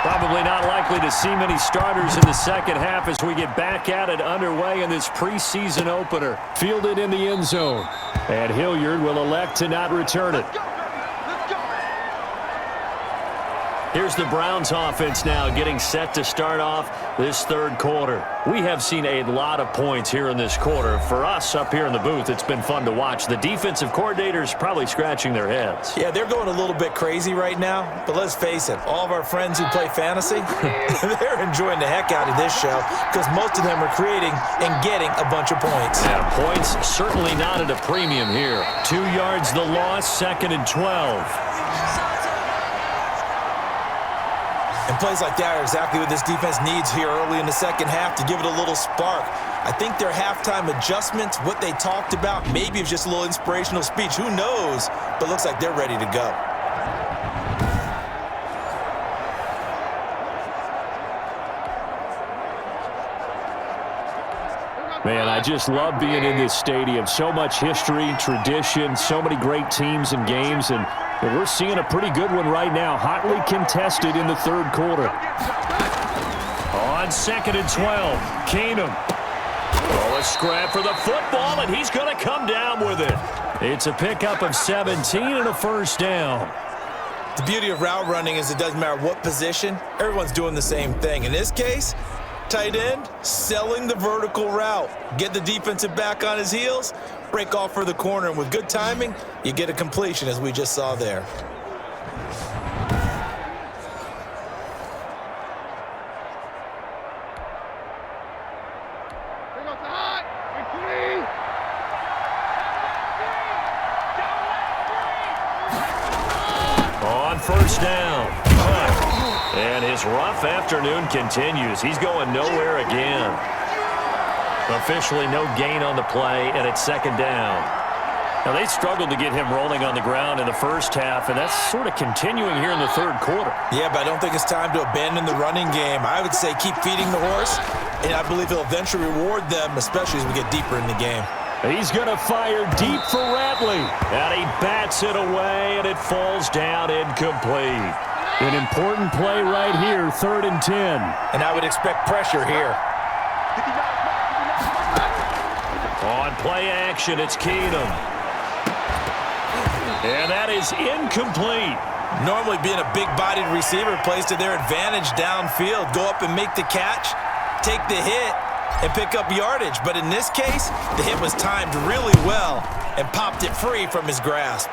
Speaker 2: Probably not likely to see many starters in the second half as we get back at it underway in this preseason opener. Fielded in the end zone. And Hilliard will elect to not return it. Here's the Browns offense now getting set to start off this third quarter. We have seen a lot of points here in this quarter. For us up here in the booth, it's been fun to watch. The defensive coordinators probably scratching their heads.
Speaker 3: Yeah, they're going a little bit crazy right now, but let's face it, all of our friends who play fantasy, they're enjoying the heck out of this show because most of them are creating and getting a bunch of points.
Speaker 2: Yeah, points certainly not at a premium here. 2 yards the loss, 2nd and 12.
Speaker 3: And plays like that are exactly what this defense needs here early in the second half to give it a little spark. I think their halftime adjustments, what they talked about, maybe it's just a little inspirational speech. Who knows? But it looks like they're ready to go.
Speaker 5: Man, I just love being in this stadium. So much history, tradition, so many great teams and games, and we're seeing a pretty good one right now, hotly contested in the third quarter.
Speaker 2: On 2nd and 12, Keenum. Oh, a scrap for the football, and he's going to come down with it. It's a pickup of 17 and a first down.
Speaker 3: The beauty of route running is it doesn't matter what position, everyone's doing the same thing. In this case, tight end, selling the vertical route. Get the defensive back on his heels, break off for the corner, and with good timing, you get a completion as we just saw there.
Speaker 2: On first down. And his rough afternoon continues. He's going nowhere again. Officially no gain on the play, and it's 2nd down. Now, they struggled to get him rolling on the ground in the first half, and that's sort of continuing here in the third quarter.
Speaker 3: Yeah, but I don't think it's time to abandon the running game. I would say keep feeding the horse, and I believe he'll eventually reward them, especially as we get deeper in the game.
Speaker 2: He's going to fire deep for Ratley. And he bats it away, and it falls down incomplete.
Speaker 5: An important play right here, 3rd and 10.
Speaker 3: And I would expect pressure here.
Speaker 2: On play action, it's Keenum. And that is incomplete.
Speaker 3: Normally being a big-bodied receiver plays to their advantage downfield. Go up and make the catch, take the hit, and pick up yardage. But in this case, the hit was timed really well and popped it free from his grasp.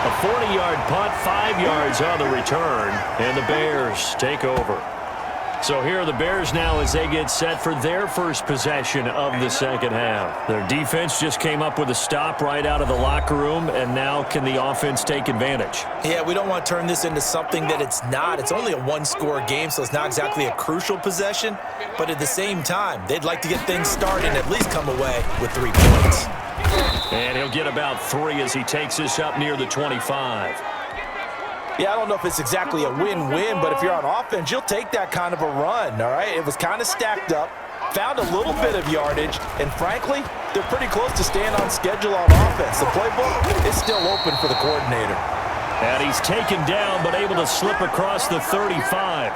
Speaker 2: A 40-yard punt, 5 yards on the return, and the Bears take over. So here are the Bears now as they get set for their first possession of the second half. Their defense just came up with a stop right out of the locker room, and now can the offense take advantage?
Speaker 3: Yeah, we don't want to turn this into something that it's not. It's only a one-score game, so it's not exactly a crucial possession. But at the same time, they'd like to get things started and at least come away with 3 points.
Speaker 2: And he'll get about 3 as he takes this up near the 25.
Speaker 3: Yeah, I don't know if it's exactly a win-win, but if you're on offense, you'll take that kind of a run, all right? It was kind of stacked up, found a little bit of yardage, and frankly, they're pretty close to staying on schedule on offense. The playbook is still open for the coordinator.
Speaker 2: And he's taken down, but able to slip across the 35.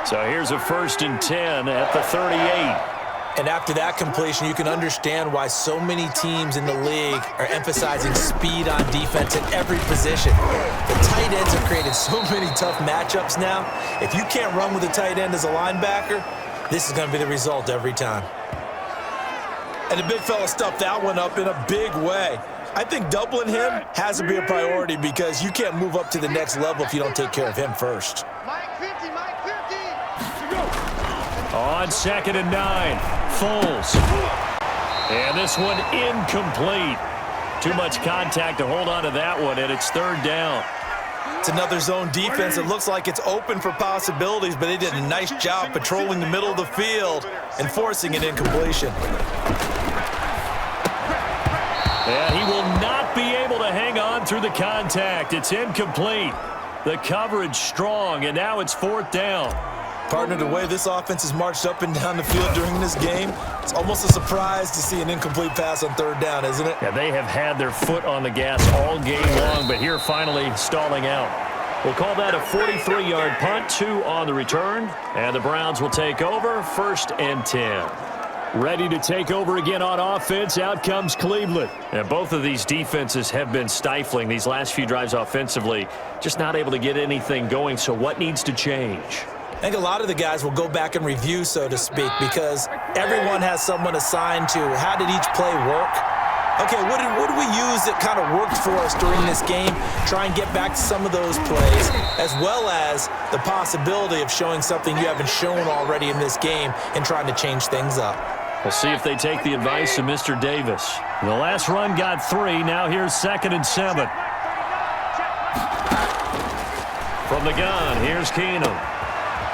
Speaker 2: So here's a 1st and 10 at the 38.
Speaker 3: And after that completion, you can understand why so many teams in the league are emphasizing speed on defense at every position. The tight ends have created so many tough matchups now. If you can't run with a tight end as a linebacker, this is going to be the result every time. And the big fella stuffed that one up in a big way. I think doubling him has to be a priority because you can't move up to the next level if you don't take care of him first.
Speaker 4: Mike 50, Mike 50.
Speaker 2: On 2nd and 9, Foles. And this one incomplete. Too much contact to hold on to that one, and it's 3rd down.
Speaker 3: It's another zone defense. It looks like it's open for possibilities, but they did a nice job patrolling the middle of the field and forcing an incompletion.
Speaker 2: And he will not be able to hang on through the contact. It's incomplete. The coverage strong, and now it's 4th down.
Speaker 3: Partner, the way this offense has marched up and down the field during this game, it's almost a surprise to see an incomplete pass on 3rd down, isn't it?
Speaker 2: Yeah, they have had their foot on the gas all game long, but here finally stalling out. We'll call that a 43-yard punt, 2 on the return, and the Browns will take over 1st and 10.
Speaker 5: Ready to take over again on offense. Out comes Cleveland.
Speaker 2: And both of these defenses have been stifling these last few drives offensively. Just not able to get anything going. So what needs to change?
Speaker 3: I think a lot of the guys will go back and review, so to speak, because everyone has someone assigned to how did each play work. Okay, what did we use that kind of worked for us during this game? Try and get back to some of those plays, as well as the possibility of showing something you haven't shown already in this game and trying to change things up.
Speaker 2: We'll see if they take the advice of Mr. Davis.
Speaker 5: The last run got 3. Now here's 2nd and 7.
Speaker 2: From the gun, here's Keenum.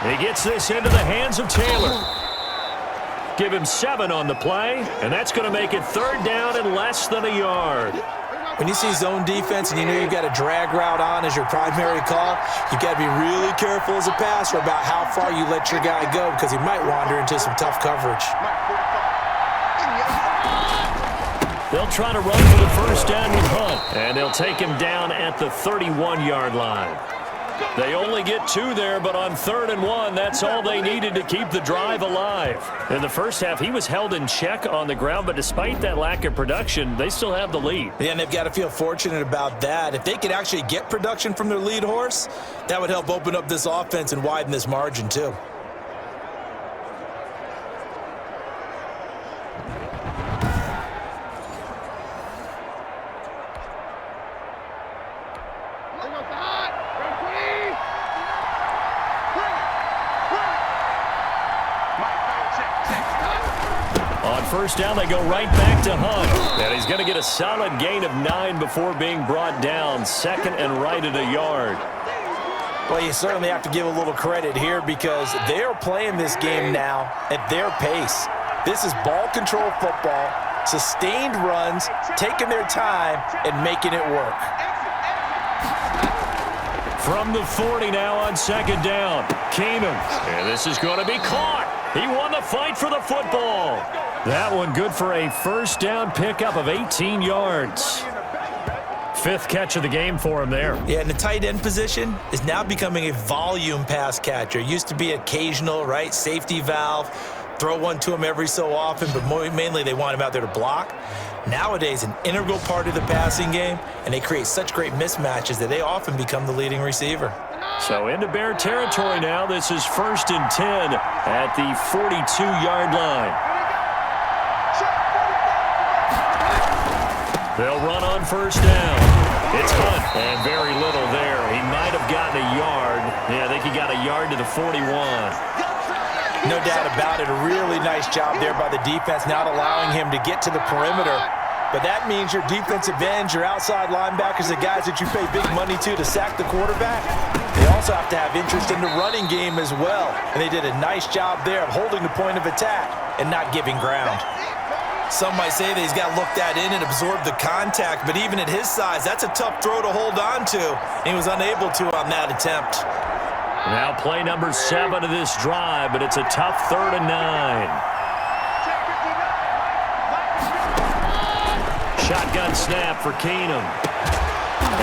Speaker 2: He gets this into the hands of Taylor. Give him 7 on the play, and that's going to make it 3rd down and less than a yard.
Speaker 3: When you see zone defense and you know you've got a drag route on as your primary call, you've got to be really careful as a passer about how far you let your guy go because he might wander into some tough coverage.
Speaker 2: They'll try to run for the 1st down with Hunt, and they'll take him down at the 31-yard line. They only get 2 there, but on 3rd and 1, that's all they needed to keep the drive alive. In the first half, he was held in check on the ground, but despite that lack of production, they still have the lead.
Speaker 3: Yeah, and they've got to feel fortunate about that. If they could actually get production from their lead horse, that would help open up this offense and widen this margin too.
Speaker 2: On 1st down, they go right back to Hunt. And he's going to get a solid gain of 9 before being brought down. 2nd and right at a yard.
Speaker 3: Well, you certainly have to give a little credit here because they are playing this game now at their pace. This is ball control football, sustained runs, taking their time, and making it work.
Speaker 2: From the 40 now on 2nd down, Keenum. And this is going to be caught. He won the fight for the football. That one good for a 1st down pickup of 18 yards. 5th catch of the game for him there.
Speaker 3: Yeah, and the tight end position is now becoming a volume pass catcher. It used to be occasional, right? Safety valve, throw one to him every so often, but mainly they want him out there to block. Nowadays, an integral part of the passing game, and they create such great mismatches that they often become the leading receiver.
Speaker 2: So into Bear territory now. This is 1st and 10 at the 42-yard line. They'll run on 1st down. It's Hunt, and very little there. He might have gotten a yard. Yeah, I think he got a yard to the 41.
Speaker 3: No doubt about it. A really nice job there by the defense, not allowing him to get to the perimeter. But that means your defensive ends, your outside linebackers, the guys that you pay big money to sack the quarterback, they also have to have interest in the running game as well. And they did a nice job there of holding the point of attack and not giving ground. Some might say that he's got to look that in and absorb the contact, but even at his size, that's a tough throw to hold on to. And he was unable to on that attempt.
Speaker 2: Now play number 7 of this drive, but it's a tough 3rd and 9. Shotgun snap for Keenum.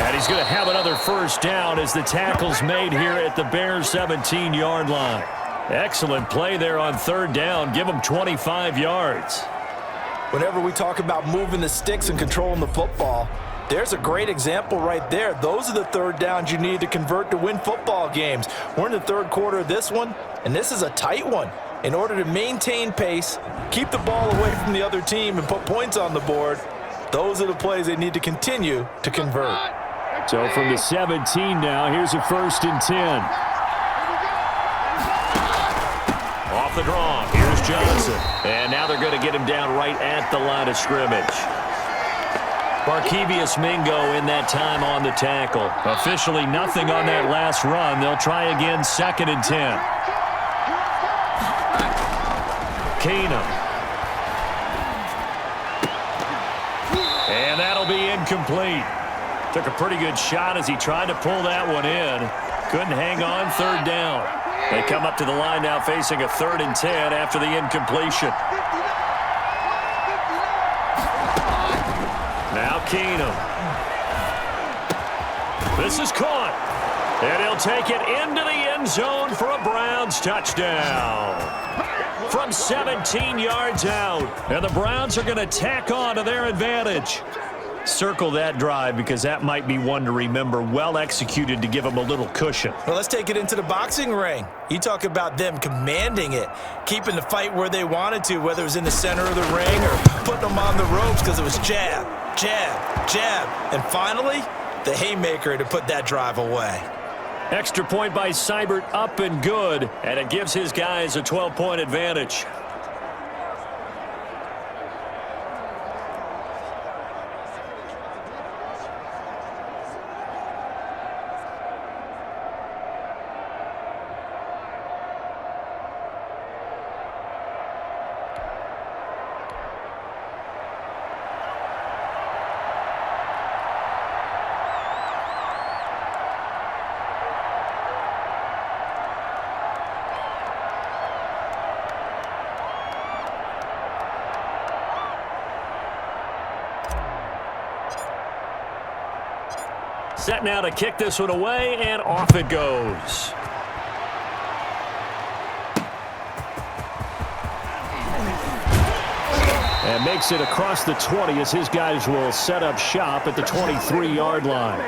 Speaker 2: And he's going to have another 1st down as the tackle's made here at the Bears' 17-yard line. Excellent play there on 3rd down. Give him 25 yards.
Speaker 3: Whenever we talk about moving the sticks and controlling the football, there's a great example right there. Those are the 3rd downs you need to convert to win football games. We're in the 3rd quarter of this one, and this is a tight one. In order to maintain pace, keep the ball away from the other team, and put points on the board, those are the plays they need to continue to convert.
Speaker 5: So from the 17 now, here's a 1st and 10.
Speaker 2: Off the draw, here's Johnson. And now they're going to get him down right at the line of scrimmage. Barkevius Mingo in that time on the tackle. Officially nothing on that last run. They'll try again, 2nd and 10. Keenum. And that'll be incomplete. Took a pretty good shot as he tried to pull that one in. Couldn't hang on, 3rd down. They come up to the line now facing a 3rd and 10 after the incompletion. Now Keenum. This is caught. And he'll take it into the end zone for a Browns touchdown. From 17 yards out. And the Browns are going to tack on to their advantage. Circle that drive because that might be one to remember. Well executed to give them a little cushion.
Speaker 3: Well, let's take it into the boxing ring. You talk about them commanding it, keeping the fight where they wanted to, whether it was in the center of the ring or putting them on the ropes because it was jab, jab, jab. And finally, the haymaker to put that drive away.
Speaker 2: Extra point by Seibert, up and good, and it gives his guys a 12-point advantage. Set now to kick this one away, and off it goes. And makes it across the 20 as his guys will set up shop at the 23-yard line.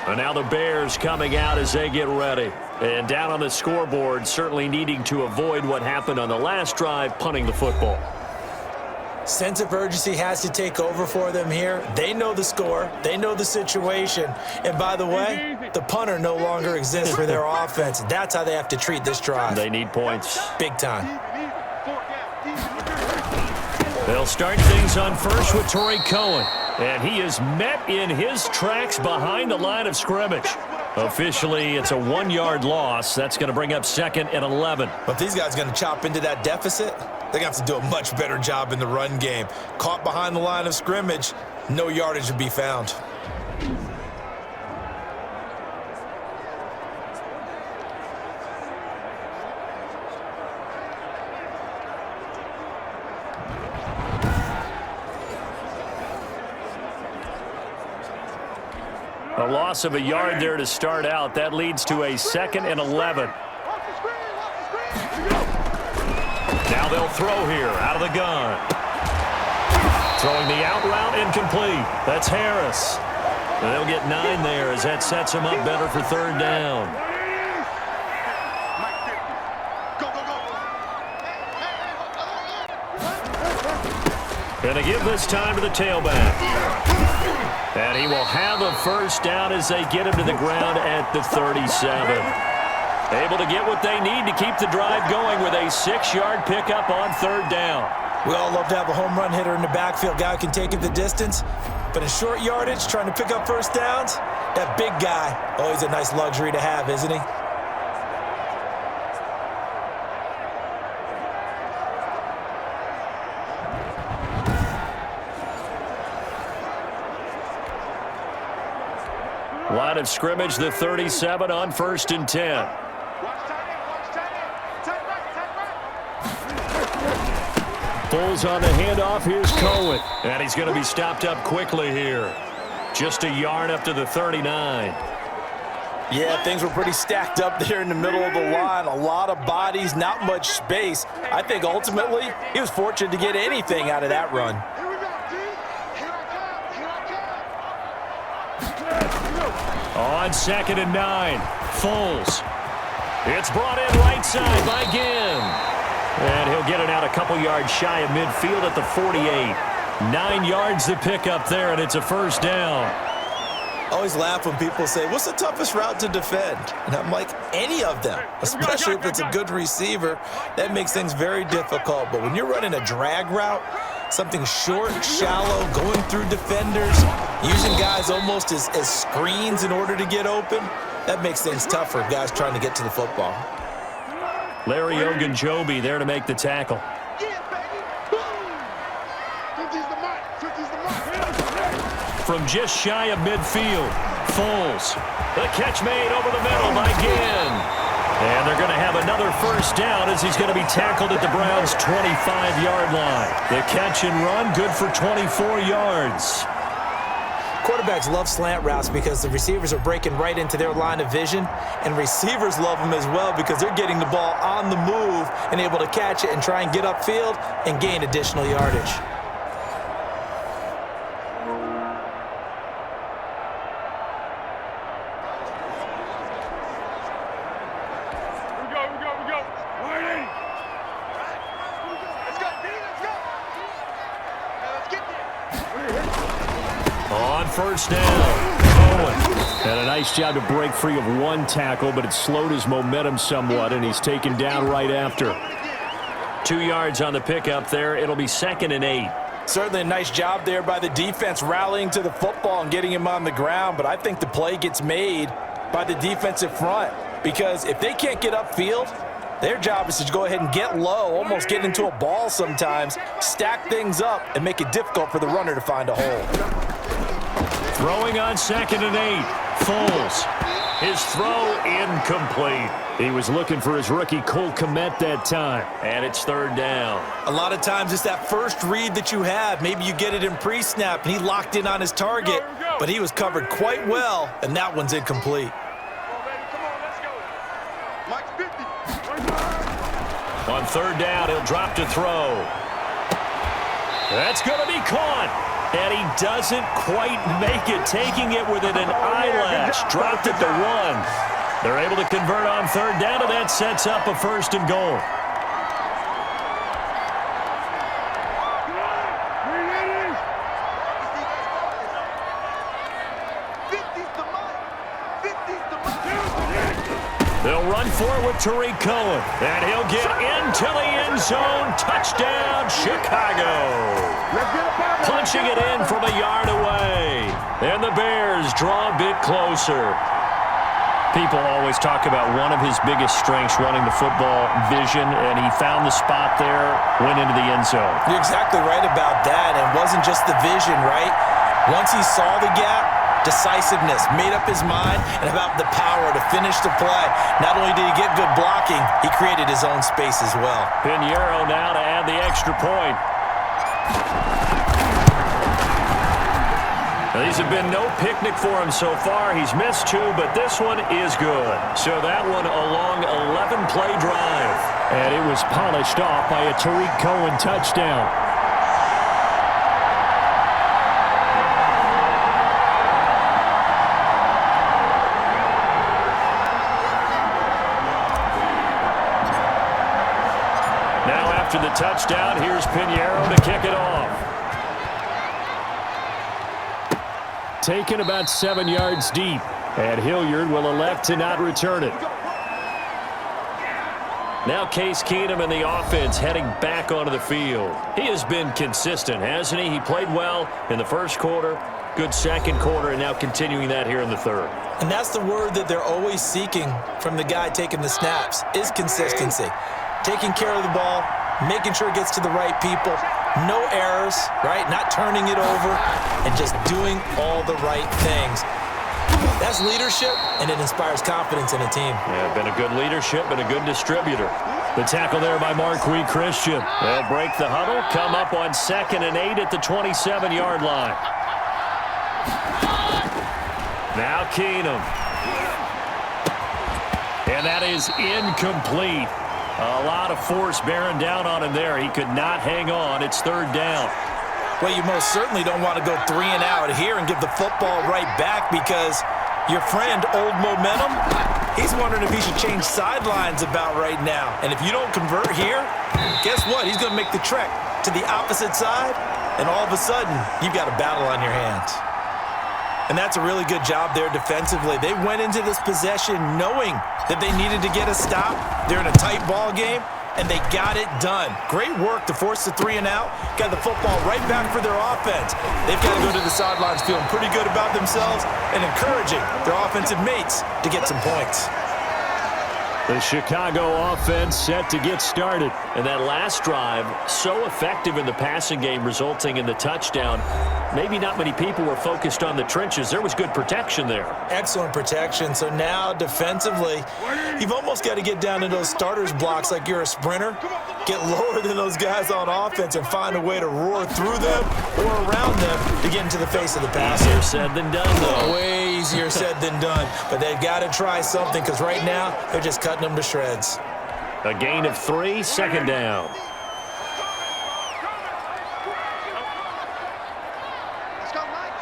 Speaker 2: And now the Bears coming out as they get ready. And down on the scoreboard, certainly needing to avoid what happened on the last drive, punting the football.
Speaker 3: Sense of urgency has to take over for them here. They know the score. They know the situation. And by the way, the punter no longer exists for their offense. That's how they have to treat this drive.
Speaker 2: They need points.
Speaker 3: Big time.
Speaker 2: They'll start things on first with Torrey Cohen. And he is met in his tracks behind the line of scrimmage. Officially, it's a 1-yard loss. That's going to bring up 2nd and 11.
Speaker 3: But these guys are going to chop into that deficit. They're going to have to do a much better job in the run game. Caught behind the line of scrimmage, no yardage to be found.
Speaker 2: A loss of a yard there to start out. That leads to a 2nd and 11. Now they'll throw here out of the gun. Throwing the out route incomplete. That's Harris. And they'll get 9 there as that sets them up better for 3rd down. Gonna give this time to the tailback. And he will have a 1st down as they get him to the ground at the 37. Able to get what they need to keep the drive going with a 6-yard pickup on 3rd down.
Speaker 3: We all love to have a home run hitter in the backfield. Guy who can take it the distance. But in short yardage, trying to pick up 1st downs, that big guy, always a nice luxury to have, isn't he?
Speaker 2: Line of scrimmage, the 37 on 1st and 10. Bulls on the handoff. Here's Cohen. And he's going to be stopped up quickly here. Just a yard up to the 39.
Speaker 3: Yeah, things were pretty stacked up there in the middle of the line. A lot of bodies, not much space. I think ultimately he was fortunate to get anything out of that run.
Speaker 2: On 2nd and 9. Foles. It's brought in right side by Ginn. And he'll get it out a couple yards shy of midfield at the 48. 9 yards to pick up there, and it's a 1st down.
Speaker 3: I always laugh when people say, what's the toughest route to defend? And I'm like, any of them, especially if it's a good receiver. That makes things very difficult. But when you're running a drag route, something short, shallow, going through defenders, using guys almost as screens in order to get open, that makes things tough for guys trying to get to the football.
Speaker 2: Larry Ogunjobi there to make the tackle. From just shy of midfield, Foles. The catch made over the middle by Ginn. And they're going to have another 1st down as he's going to be tackled at the Browns' 25-yard line. The catch and run, good for 24 yards.
Speaker 3: Quarterbacks love slant routes because the receivers are breaking right into their line of vision, and receivers love them as well because they're getting the ball on the move and able to catch it and try and get upfield and gain additional yardage.
Speaker 2: On first down, Cohen. And a nice job to break free of one tackle, but it slowed his momentum somewhat, and he's taken down right after. 2 yards on the pickup there. It'll be 2nd and 8.
Speaker 3: Certainly a nice job there by the defense rallying to the football and getting him on the ground, but I think the play gets made by the defensive front because if they can't get upfield, their job is to go ahead and get low, almost get into a ball sometimes, stack things up, and make it difficult for the runner to find a hole.
Speaker 2: Throwing on 2nd and 8. Foles. His throw incomplete. He was looking for his rookie Cole Kmet that time. And it's 3rd down.
Speaker 3: A lot of times it's that first read that you have. Maybe you get it in pre-snap, and he locked in on his target, but he was covered quite well, and that one's incomplete.
Speaker 2: On 3rd down, he'll drop to throw. That's going to be caught. And he doesn't quite make it, taking it within an eyelash. Dropped it to 1. They're able to convert on 3rd down, and that sets up a 1st and goal. They'll run for it with Tariq Cohen, and he'll get into the end zone. Touchdown, Chicago. Punching it in from a yard away. And the Bears draw a bit closer. People always talk about one of his biggest strengths running the football, vision, and he found the spot there, went into the end zone.
Speaker 3: You're exactly right about that. And it wasn't just the vision, right? Once he saw the gap, decisiveness, made up his mind, and about the power to finish the play. Not only did he get good blocking, he created his own space as well.
Speaker 2: Pinheiro now to add the extra point. Now, these have been no picnic for him so far. He's missed 2, but this one is good. So that one a long 11-play drive. And it was polished off by a Tariq Cohen touchdown. Now after the touchdown, here's Pinheiro to kick it off. Taken about 7 yards deep, and Hilliard will elect to not return it. Now Case Keenum and the offense heading back onto the field. He has been consistent, hasn't he? He played well in the first quarter, good second quarter, and now continuing that here in the third.
Speaker 3: And that's the word that they're always seeking from the guy taking the snaps, is consistency. Taking care of the ball, making sure it gets to the right people, no errors, right? Not turning it over, and just doing all the right things. That's leadership, and it inspires confidence in a team.
Speaker 2: Yeah, been a good leadership and a good distributor. The tackle there by Marquis Christian. They'll break the huddle, come up on 2nd and 8 at the 27-yard line. Now Keenum. And that is incomplete. A lot of force bearing down on him there. He could not hang on. It's 3rd down.
Speaker 3: Well, you most certainly don't want to go 3 and out here and give the football right back because your friend, Old Momentum, he's wondering if he should change sidelines about right now. And if you don't convert here, guess what? He's going to make the trek to the opposite side, and all of a sudden, you've got a battle on your hands. And that's a really good job there defensively. They went into this possession knowing that they needed to get a stop. They're in a tight ball game, and they got it done. Great work to force the 3 and out. Got the football right back for their offense. They've got to go to the sidelines feeling pretty good about themselves and encouraging their offensive mates to get some points.
Speaker 2: The Chicago offense set to get started. And that last drive, so effective in the passing game, resulting in the touchdown. maybe not many people were focused on the trenches. There was good protection there.
Speaker 3: Excellent protection. So now defensively, you've almost got to get down to those starters blocks like you're a sprinter, get lower than those guys on offense and find a way to roar through them or around them to get into the face of the passer.
Speaker 2: Easier said than done, though.
Speaker 3: Way easier said than done. But they've got to try something because right now they're just cutting them to shreds.
Speaker 2: A gain of 3, second down.
Speaker 4: Let's go, Mike.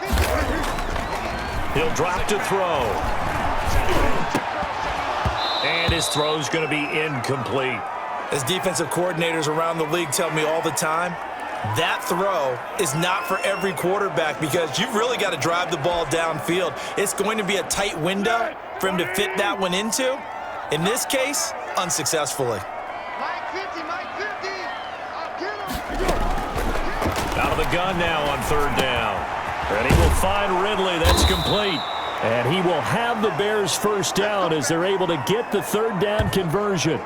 Speaker 2: He'll drop to throw. And his throw's going to be incomplete.
Speaker 3: As defensive coordinators around the league tell me all the time, that throw is not for every quarterback because you've really got to drive the ball downfield. It's going to be a tight window for him to fit that one into. In this case, unsuccessfully.
Speaker 4: Mike 50, Mike 50. I'll get him.
Speaker 2: Out of the gun now on third down. And he will find Ridley. That's complete. And he will have the Bears first down as they're able to get the third down conversion.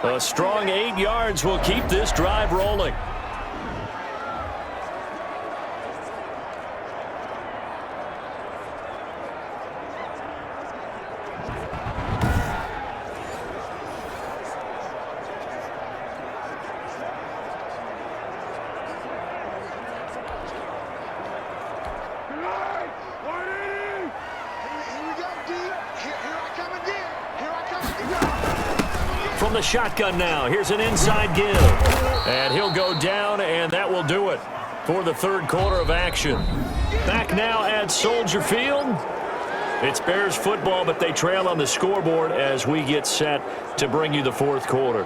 Speaker 2: A strong 8 yards will keep this drive rolling. From the shotgun now, here's an inside give. And he'll go down, and that will do it for the third quarter of action. Back now at Soldier Field. It's Bears football, but they trail on the scoreboard as we get set to bring you the fourth quarter.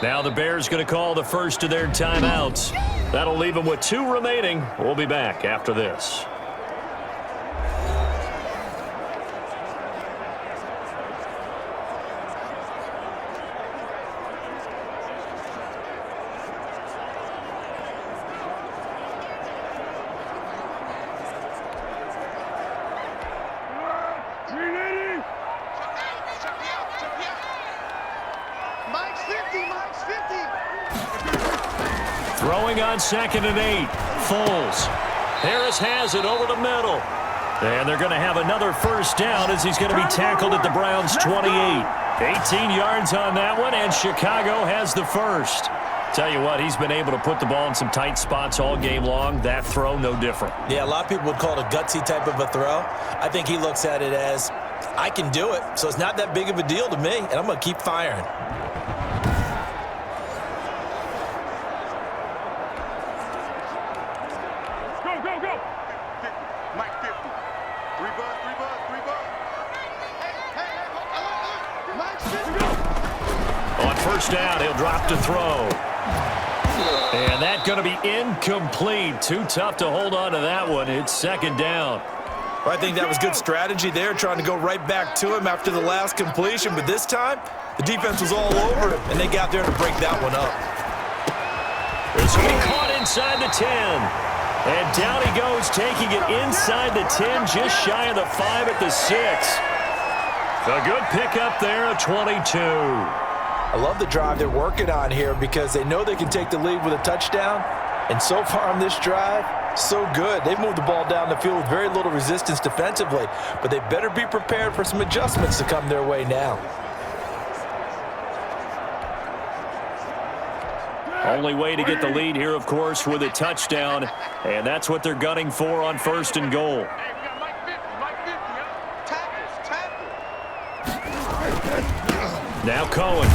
Speaker 2: Now the Bears going to call the first of their timeouts. That'll leave them with 2 remaining. We'll be back after this. Throwing on 2nd and 8. Foles. Harris has it over the middle. And they're going to have another first down as he's going to be tackled at the Browns' 28. 18 yards on that one, and Chicago has the first. Tell you what, he's been able to put the ball in some tight spots all game long. That throw, no different.
Speaker 3: Yeah, a lot of people would call it a gutsy type of a throw. I think he looks at it as, I can do it, so it's not that big of a deal to me, and I'm going to keep firing.
Speaker 2: Down, he'll drop to throw. And that's going to be incomplete. Too tough to hold on to that one. It's 2nd down.
Speaker 3: Well, I think that was good strategy there, trying to go right back to him after the last completion. But this time, the defense was all over him, and they got there to break that one up.
Speaker 2: This will be caught inside the 10. And down he goes, taking it inside the 10, just shy of the 5 at the 6. A good pickup there, a 22.
Speaker 3: I love the drive they're working on here because they know they can take the lead with a touchdown. And so far on this drive, so good. They've moved the ball down the field with very little resistance defensively. But they better be prepared for some adjustments to come their way now.
Speaker 2: Only way to get the lead here, of course, with a touchdown. And that's what they're gunning for on 1st and goal. Now Cohen.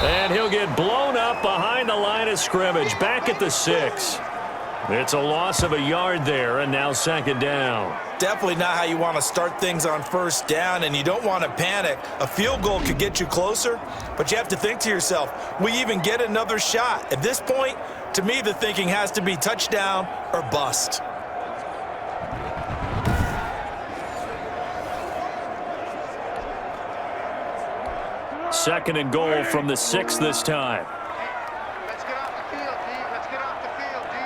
Speaker 2: And he'll get blown up behind the line of scrimmage. Back at the 6. It's a loss of a yard there, and now 2nd down.
Speaker 3: Definitely not how you want to start things on 1st down, and you don't want to panic. A field goal could get you closer, but you have to think to yourself, we even get another shot. At this point, to me, the thinking has to be touchdown or bust.
Speaker 2: 2nd and goal from the 6 this time.
Speaker 4: Let's get off the field, D. Let's get off the field, D.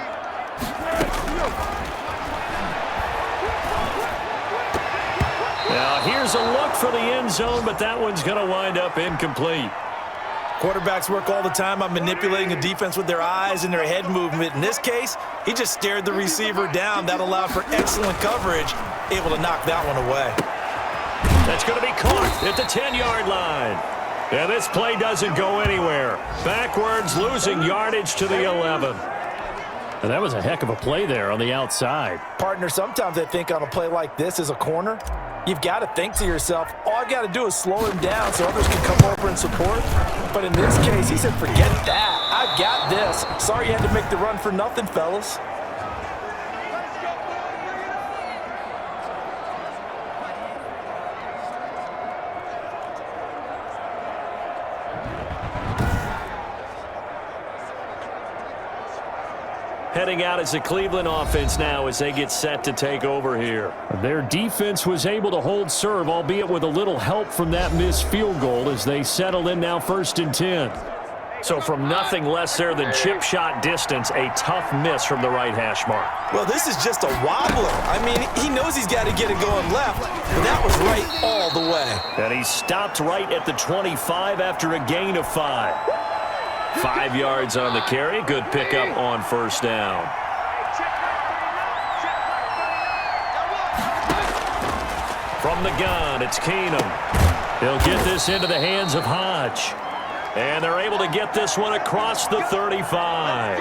Speaker 2: Now here's a look for the end zone, but that one's going to wind up incomplete.
Speaker 3: Quarterbacks work all the time on manipulating a defense with their eyes and their head movement. In this case, he just stared the receiver down. That allowed for excellent coverage, able to knock that one away.
Speaker 2: That's going to be caught at the 10-yard line. And this play doesn't go anywhere. Backwards, losing yardage to the 11. And that was a heck of a play there on the outside.
Speaker 3: Partner, sometimes I think on a play like this as a corner, you've got to think to yourself, all I got to do is slow him down so others can come over and support. But in this case, he said, forget that. I've got this. Sorry you had to make the run for nothing, fellas.
Speaker 2: Heading out as the Cleveland offense now as they get set to take over here.
Speaker 5: Their defense was able to hold serve, albeit with a little help from that missed field goal as they settle in now 1st and 10.
Speaker 2: So from nothing less there than chip shot distance, a tough miss from the right hash mark.
Speaker 3: Well, this is just a wobbler. I mean, he knows he's got to get it going left, but that was right all the way.
Speaker 2: And he stopped right at the 25 after a gain of 5. 5 yards on the carry. Good pickup on 1st down. From the gun, it's Keenum. He'll get this into the hands of Hodge. And they're able to get this one across the 35.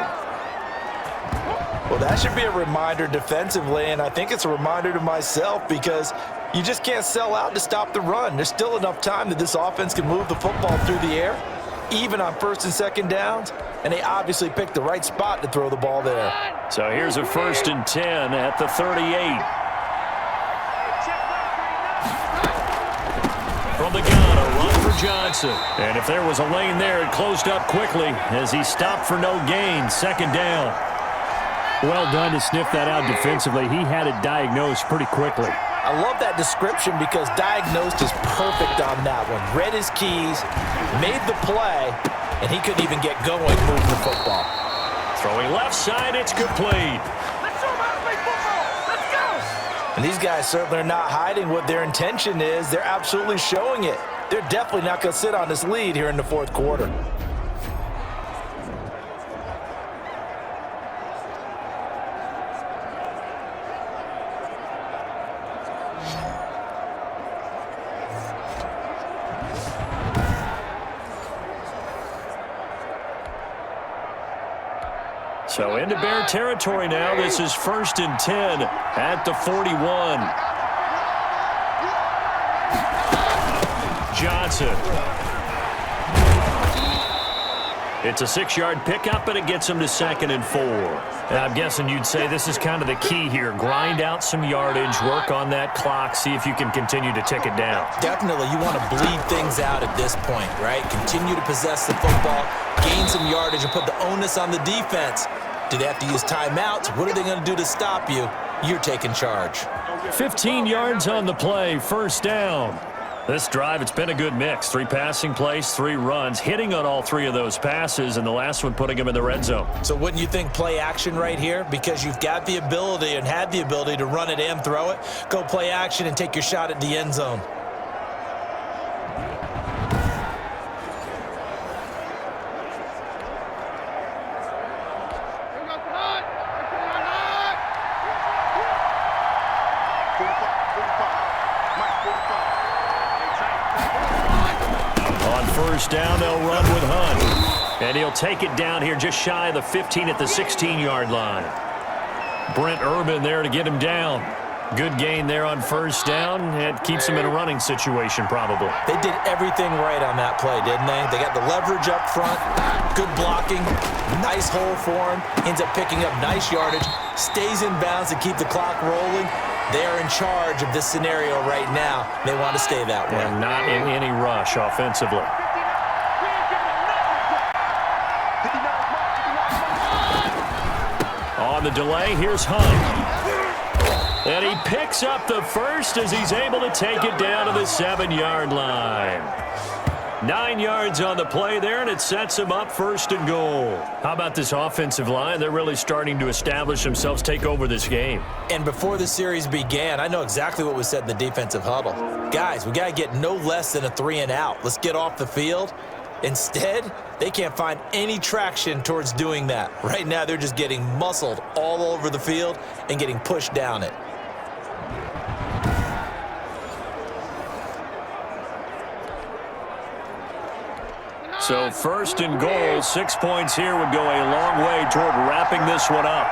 Speaker 3: Well, that should be a reminder defensively, and I think it's a reminder to myself because you just can't sell out to stop the run. There's still enough time that this offense can move the football through the air, even on 1st and 2nd downs, and they obviously picked the right spot to throw the ball there.
Speaker 2: So here's a 1st and 10 at the 38. From the gun, a run for Johnson. And if there was a lane there, it closed up quickly as he stopped for no gain. 2nd down.
Speaker 5: Well done to sniff that out defensively. He had it diagnosed pretty quickly.
Speaker 3: I love that description because diagnosed is perfect on that one. Read his keys, made the play, and he couldn't even get going moving the football.
Speaker 2: Throwing left side, it's complete.
Speaker 4: Let's show them how to play football. Let's go.
Speaker 3: And these guys certainly are not hiding what their intention is. They're absolutely showing it. They're definitely not going to sit on this lead here in the 4th quarter.
Speaker 2: So into Bear territory now. This is 1st and 10 at the 41. Johnson. It's a 6-yard pickup, and it gets him to 2nd and 4. And I'm guessing you'd say this is kind of the key here. Grind out some yardage, work on that clock, see if you can continue to tick it down.
Speaker 3: Definitely, you want to bleed things out at this point, right? Continue to possess the football, gain some yardage, and put the onus on the defense. Do they have to use timeouts? What are they going to do to stop you? You're taking charge.
Speaker 2: 15 yards on the play, 1st down. This drive, it's been a good mix. 3 passing plays, 3 runs, hitting on all 3 of those passes, and the last one putting him in the red zone.
Speaker 3: So wouldn't you think play action right here? Because you've got the ability and had the ability to run it and throw it. Go play action and take your shot at the end zone.
Speaker 2: On 1st down, they'll run with Hunt. And he'll take it down here just shy of the 15 at the 16-yard line. Brent Urban there to get him down. Good gain there on 1st down. It keeps him in a running situation probably.
Speaker 3: They did everything right on that play, didn't they? They got the leverage up front, good blocking, nice hole for him, ends up picking up nice yardage, stays in bounds to keep the clock rolling. They are in charge of this scenario right now. They want to stay that way.
Speaker 2: And not in any rush offensively. On the delay, here's Hunt. And he picks up the 1st as he's able to take it down to the 7-yard line. 9 yards on the play there, and it sets him up 1st and goal. How about this offensive line? They're really starting to establish themselves, take over this game.
Speaker 3: And before the series began, I know exactly what was said in the defensive huddle. Guys, we got to get no less than a 3 and out. Let's get off the field. Instead, they can't find any traction towards doing that. Right now, they're just getting muscled all over the field and getting pushed down it.
Speaker 2: So 1st and goal, 6 points here would go a long way toward wrapping this one up.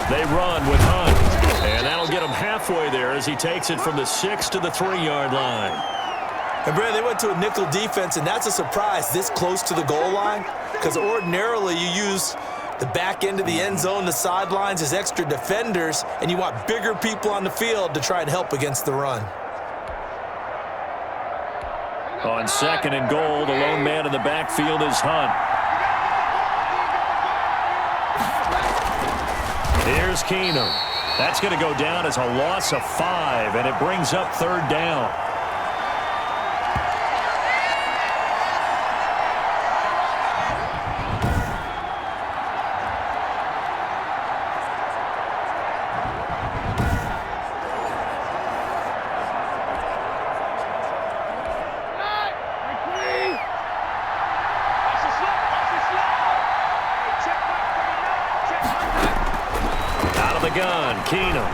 Speaker 2: They run with Hunt, and that'll get him halfway there as he takes it from the 6 to the 3-yard line.
Speaker 3: And, Brad, they went to a nickel defense, and that's a surprise this close to the goal line, because ordinarily you use the back end of the end zone, the sidelines as extra defenders, and you want bigger people on the field to try and help against the run.
Speaker 2: On 2nd and goal, the lone man in the backfield is Hunt. Here's Keenum. That's going to go down as a loss of 5, and it brings up 3rd down. Gun, Keenum.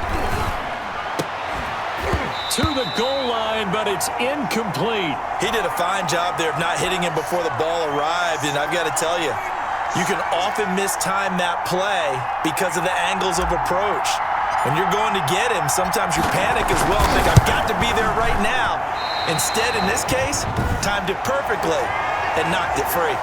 Speaker 2: To the goal line, but it's incomplete.
Speaker 3: He did a fine job there of not hitting him before the ball arrived, and I've got to tell you, you can often mistime that play because of the angles of approach. When you're going to get him, sometimes you panic as well and think, I've got to be there right now. Instead, in this case, timed it perfectly and knocked it free.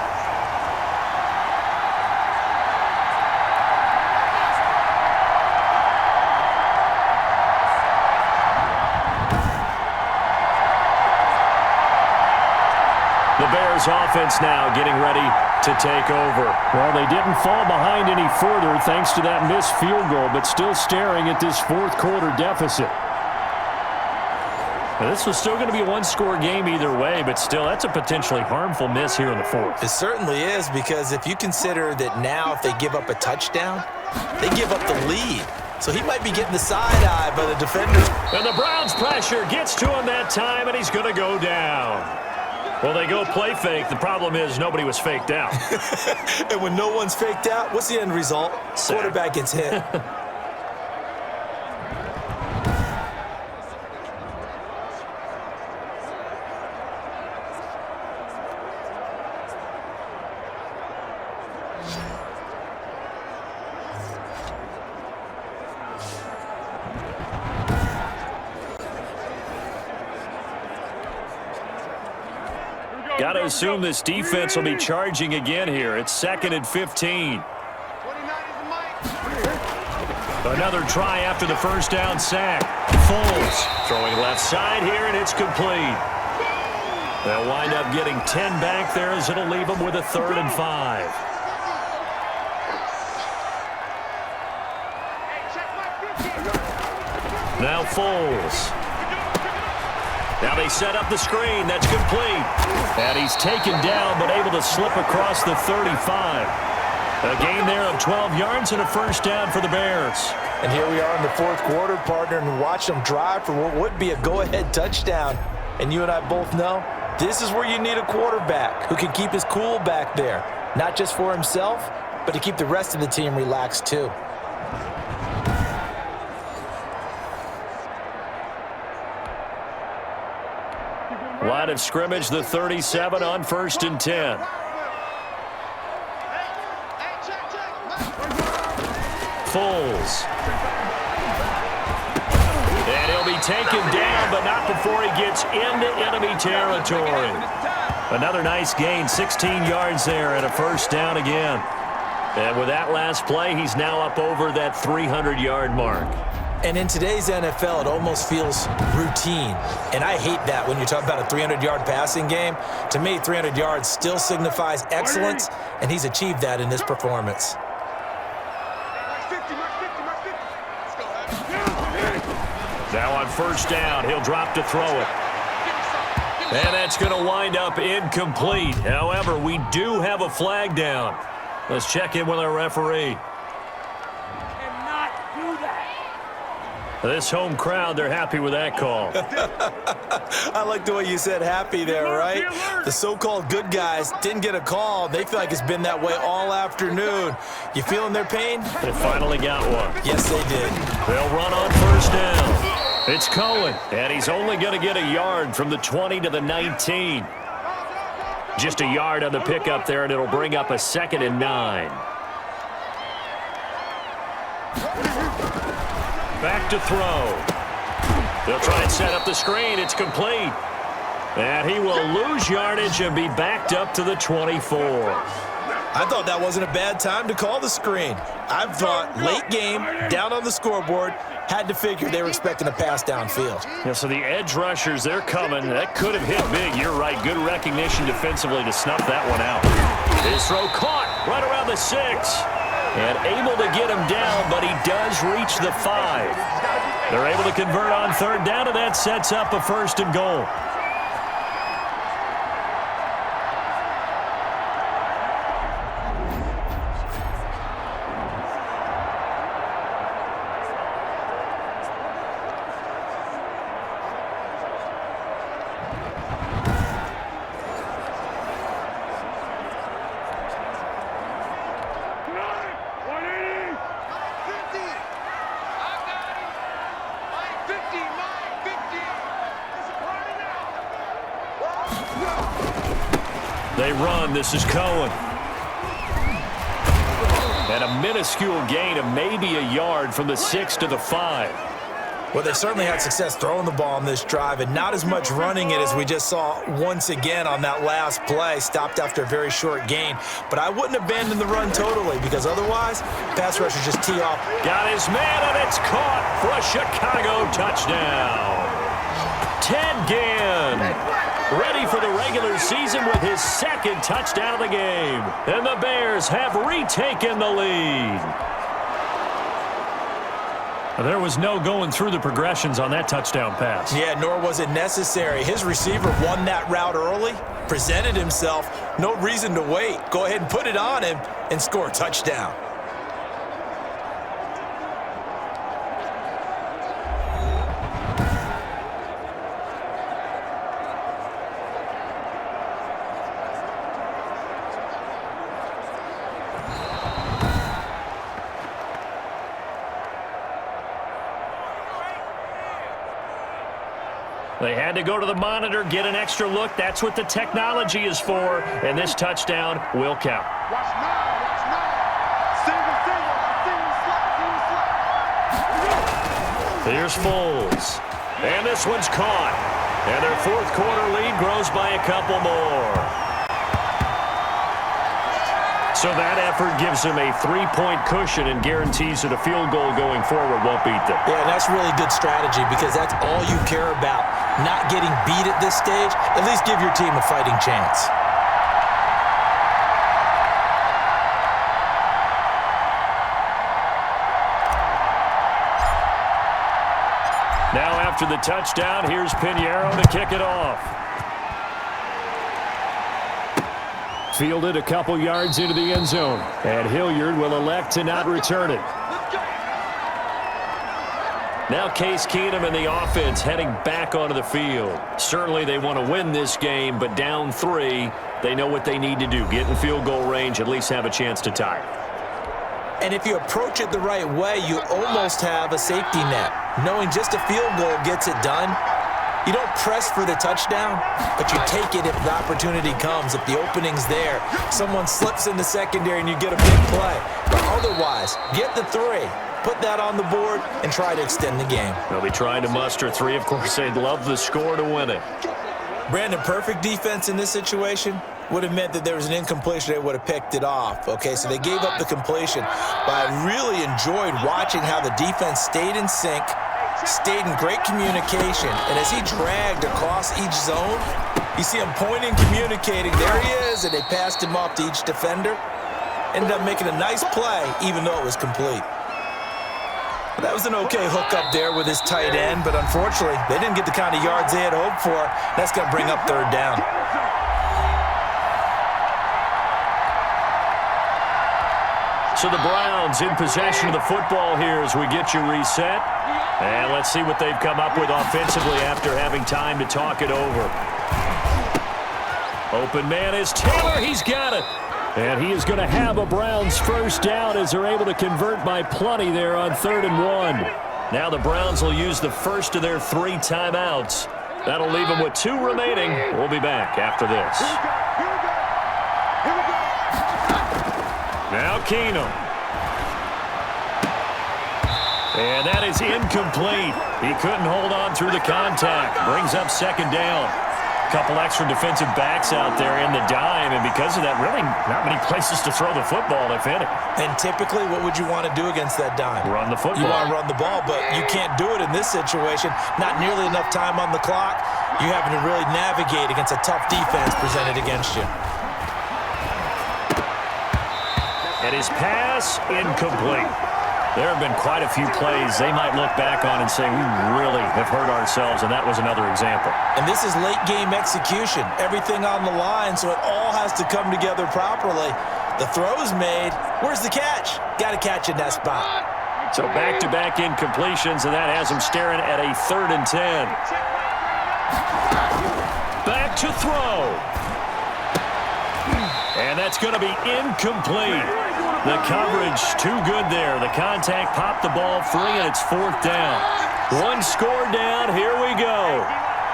Speaker 2: The Bears offense now getting ready to take over. Well, they didn't fall behind any further thanks to that missed field goal, but still staring at this 4th quarter deficit. Now, this was still going to be a one-score game either way, but still, that's a potentially harmful miss here in the 4th.
Speaker 3: It certainly is, because if you consider that now if they give up a touchdown, they give up the lead. So he might be getting the side eye by the defenders.
Speaker 2: And the Browns' pressure gets to him that time, and he's going to go down. Well, they go play fake. The problem is nobody was faked out.
Speaker 3: And when no one's faked out, what's the end result?
Speaker 2: Sack.
Speaker 3: Quarterback gets hit.
Speaker 2: Got to assume this defense will be charging again here. It's 2nd and 15. Another try after the 1st down sack. Foles throwing left side here, and it's complete. They'll wind up getting 10 back there as it'll leave them with a 3rd and 5. Now Foles. Now they set up the screen. That's complete. And he's taken down, but able to slip across the 35. A gain there of 12 yards and a 1st down for the Bears.
Speaker 3: And here we are in the 4th quarter, partner, and watch them drive for what would be a go-ahead touchdown. And you and I both know this is where you need a quarterback who can keep his cool back there. Not just for himself, but to keep the rest of the team relaxed too.
Speaker 2: Line of scrimmage, the 37 on 1st and 10. Foles. And he'll be taken down, but not before he gets into enemy territory. Another nice gain, 16 yards there and a 1st down again. And with that last play, he's now up over that 300-yard mark.
Speaker 3: And in today's NFL, it almost feels routine. And I hate that when you talk about a 300-yard passing game. To me, 300 yards still signifies excellence, and he's achieved that in this
Speaker 2: Now on first down, he'll drop to throw it. And that's going to wind up incomplete. However, we do have a flag down. Let's check in with our referee. This home crowd, they're happy with that call.
Speaker 3: I like the way you said happy there, right? The so-called good guys didn't get a call. They feel like it's been that way all afternoon. You feeling their pain?
Speaker 2: They finally got one.
Speaker 3: Yes, they did.
Speaker 2: They'll run on first down. It's Cohen, and he's only going to get a yard from the 20 to the 19. Just a yard on the pickup there, and it'll bring up a 2nd and 9. Back to throw. They'll try and set up the screen. It's complete. And he will lose yardage and be backed up to the 24.
Speaker 3: I thought that wasn't a bad time to call the screen. I thought late game, down on the scoreboard, had to figure they were expecting a pass downfield.
Speaker 2: Yeah, so the edge rushers, they're coming. That could have hit big. You're right. Good recognition defensively to snuff that one out. His throw caught right around the 6. And able to get him down, but he does reach the 5. They're able to convert on third down, and that sets up a 1st and goal. They run. This is Cohen. And a minuscule gain of maybe a yard from the 6 to the 5.
Speaker 3: Well, they certainly had success throwing the ball on this drive, and not as much running it as we just saw once again on that last play. Stopped after a very short gain. But I wouldn't abandon the run totally, because otherwise, pass rushers just tee off.
Speaker 2: Got his man, and it's caught for a Chicago touchdown. Ted Ginn, ready for the regular season with his 2nd touchdown of the game. And the Bears have retaken the lead. There was no going through the progressions on that touchdown pass.
Speaker 3: Yeah, nor was it necessary. His receiver won that route early, presented himself, no reason to wait. Go ahead and put it on him and score a touchdown.
Speaker 2: They had to go to the monitor, get an extra look. That's what the technology is for. And this touchdown will count.
Speaker 4: Watch now, watch now. Single, slot.
Speaker 2: Here's Foles. And this one's caught. And their 4th quarter lead grows by a couple more. So that effort gives them a 3-point cushion and guarantees that a field goal going forward won't beat them.
Speaker 3: Yeah, that's really good strategy because that's all you care about. Not getting beat at this stage, at least give your team a fighting chance.
Speaker 2: Now after the touchdown, here's Pinheiro to kick it off. Fielded a couple yards into the end zone, and Hilliard will elect to not return it. Now Case Keenum and the offense heading back onto the field. Certainly they want to win this game, but down 3, they know what they need to do. Get in field goal range, at least have a chance to tie.
Speaker 3: And if you approach it the right way, you almost have a safety net. Knowing just a field goal gets it done. You don't press for the touchdown, but you take it if the opportunity comes. If the opening's there, someone slips in the secondary and you get a big play. But otherwise, get the 3. Put that on the board and try to extend the game.
Speaker 2: They'll be trying to muster 3. Of course, they'd love the score to win it.
Speaker 3: Brandon, perfect defense in this situation would have meant that there was an incompletion. They would have picked it off. Okay, so they gave up the completion. But I really enjoyed watching how the defense stayed in sync, stayed in great communication. And as he dragged across each zone, you see him pointing, communicating. There he is, and they passed him off to each defender. Ended up making a nice play, even though it was complete. That was an okay hook up there with his tight end, but unfortunately, they didn't get the kind of yards they had hoped for. That's going to bring up third down.
Speaker 2: So the Browns in possession of the football here as we get you reset. And let's see what they've come up with offensively after having time to talk it over. Open man is Taylor. He's got it. And he is going to have a Browns first down as they're able to convert by plenty there on 3rd and 1. Now the Browns will use the first of their 3 timeouts. That'll leave them with 2 remaining. We'll be back after this. Now Keenum. And that is incomplete. He couldn't hold on through the contact. Brings up 2nd down. Couple extra defensive backs out there in the dime, and because of that, really not many places to throw the football, if any.
Speaker 3: And typically, what would you want to do against that dime?
Speaker 2: Run the football.
Speaker 3: You want to run the ball, but you can't do it in this situation. Not nearly enough time on the clock. You having to really navigate against a tough defense presented against you.
Speaker 2: And his pass, incomplete. There have been quite a few plays they might look back on and say, we really have hurt ourselves, and that was another example.
Speaker 3: And this is late-game execution. Everything on the line, so it all has to come together properly. The throw's made. Where's the catch? Got to catch in that spot.
Speaker 2: So back-to-back incompletions, and that has him staring at a 3rd and 10. Back to throw. And that's going to be incomplete. The coverage too good there. The contact popped the ball free, and it's 4th down. 1 score down. Here we go.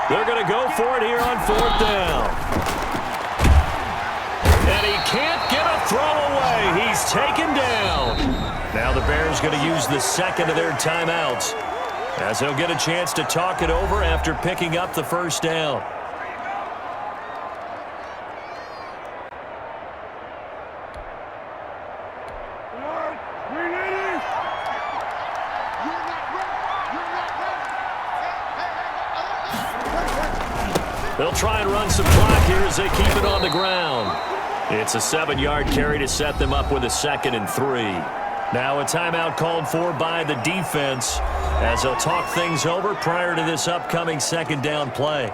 Speaker 2: They're going to go for it here on 4th down. And he can't get a throw away. He's taken down. Now the Bears going to use the 2nd of their timeouts as they'll get a chance to talk it over after picking up the 1st down. They'll try and run some clock here as they keep it on the ground. It's a 7-yard carry to set them up with a 2nd and 3. Now a timeout called for by the defense as they'll talk things over prior to this upcoming 2nd down play.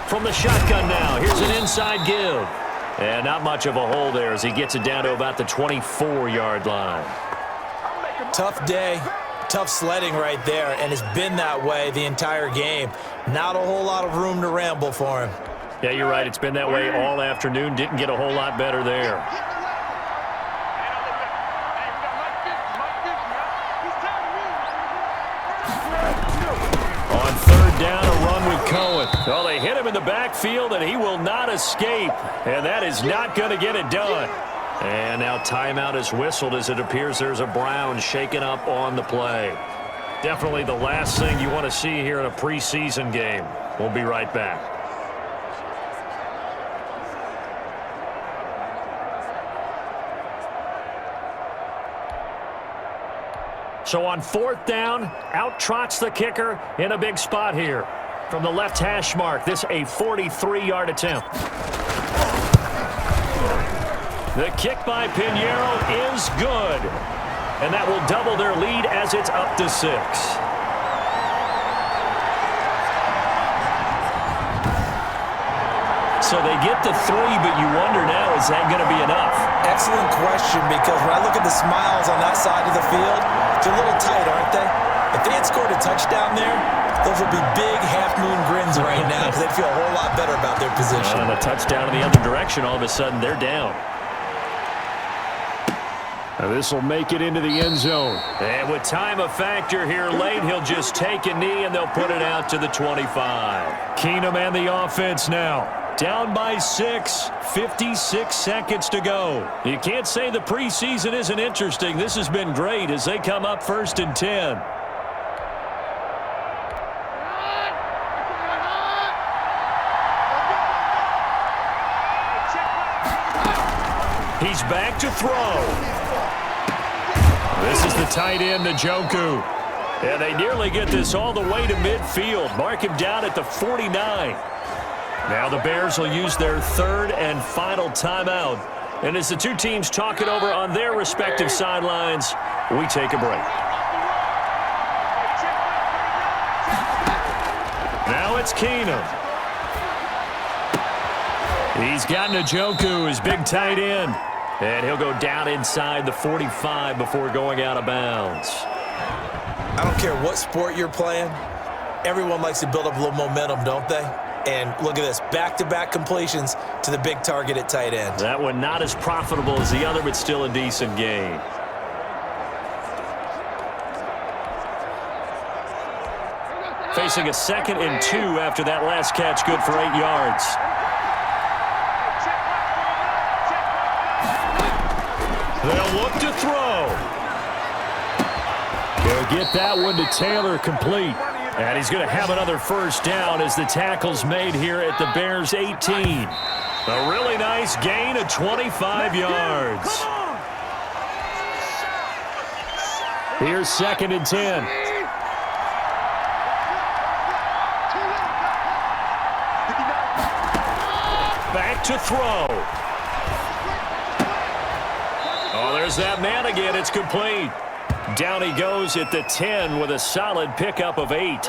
Speaker 2: From the shotgun now, here's an inside give. And not much of a hole there as he gets it down to about the 24-yard line.
Speaker 3: Tough day, tough sledding right there, and it's been that way the entire game. Not a whole lot of room to ramble for him.
Speaker 2: Yeah, you're right. It's been that way all afternoon. Didn't get a whole lot better there. On 3rd down, a run with Cohen. Well, they hit him in the backfield, and he will not escape. And that is not going to get it done. And now timeout is whistled as it appears there's a Brown shaken up on the play. Definitely the last thing you want to see here in a preseason game. We'll be right back. So on 4th down, out trots the kicker in a big spot here. From the left hash mark, this a 43-yard attempt. The kick by Pinheiro is good. And that will double their lead as it's up to 6. So they get to 3, but you wonder now, is that going to be enough?
Speaker 3: Excellent question, because when I look at the smiles on that side of the field, they're a little tight, aren't they? If they had scored a touchdown there, those would be big half-moon grins right now because they'd feel a whole lot better about their position.
Speaker 2: And a touchdown in the other direction, all of a sudden they're down. Now this will make it into the end zone. And with time a factor here late, he'll just take a knee and they'll put it out to the 25. Keenum and the offense now. Down by 6, 56 seconds to go. You can't say the preseason isn't interesting. This has been great as they come up 1st and 10. He's back to throw. This is the tight end, Njoku. And they nearly get this all the way to midfield. Mark him down at the 49. Now the Bears will use their third and final timeout. And as the two teams talk it over on their respective sidelines, we take a break. Now it's Keenum. He's got Njoku, his big tight end. And he'll go down inside the 45 before going out of bounds.
Speaker 3: I don't care what sport you're playing. Everyone likes to build up a little momentum, don't they? And look at this, back-to-back completions to the big target at tight end.
Speaker 2: That one not as profitable as the other, but still a decent gain. Facing a 2nd and 2 after that last catch, good for 8 yards. They'll look to throw. He'll get that one to Taylor complete. And he's going to have another first down as the tackle's made here at the Bears' 18. A really nice gain of 25 yards. Here's 2nd and 10. Back to throw. Oh, there's that man again. It's complete. Down he goes at the 10 with a solid pickup of 8.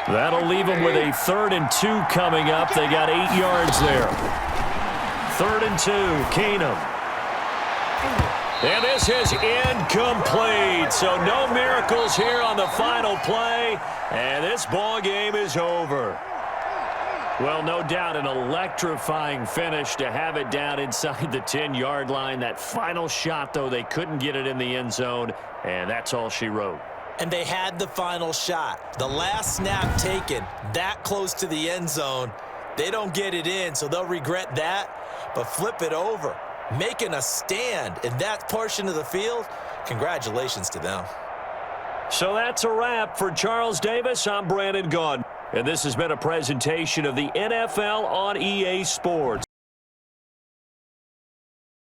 Speaker 2: That'll leave him with a 3rd and 2 coming up. They got 8 yards there. 3rd and 2, Keenum. And this is incomplete. So no miracles here on the final play. And this ball game is over. Well, no doubt an electrifying finish to have it down inside the 10-yard line. That final shot, though, they couldn't get it in the end zone, and that's all she wrote.
Speaker 3: And they had the final shot. The last snap taken that close to the end zone. They don't get it in, so they'll regret that. But flip it over, making a stand in that portion of the field, congratulations to them.
Speaker 2: So that's a wrap for Charles Davis. I'm Brandon Gaudin. And this has been a presentation of the NFL on EA Sports.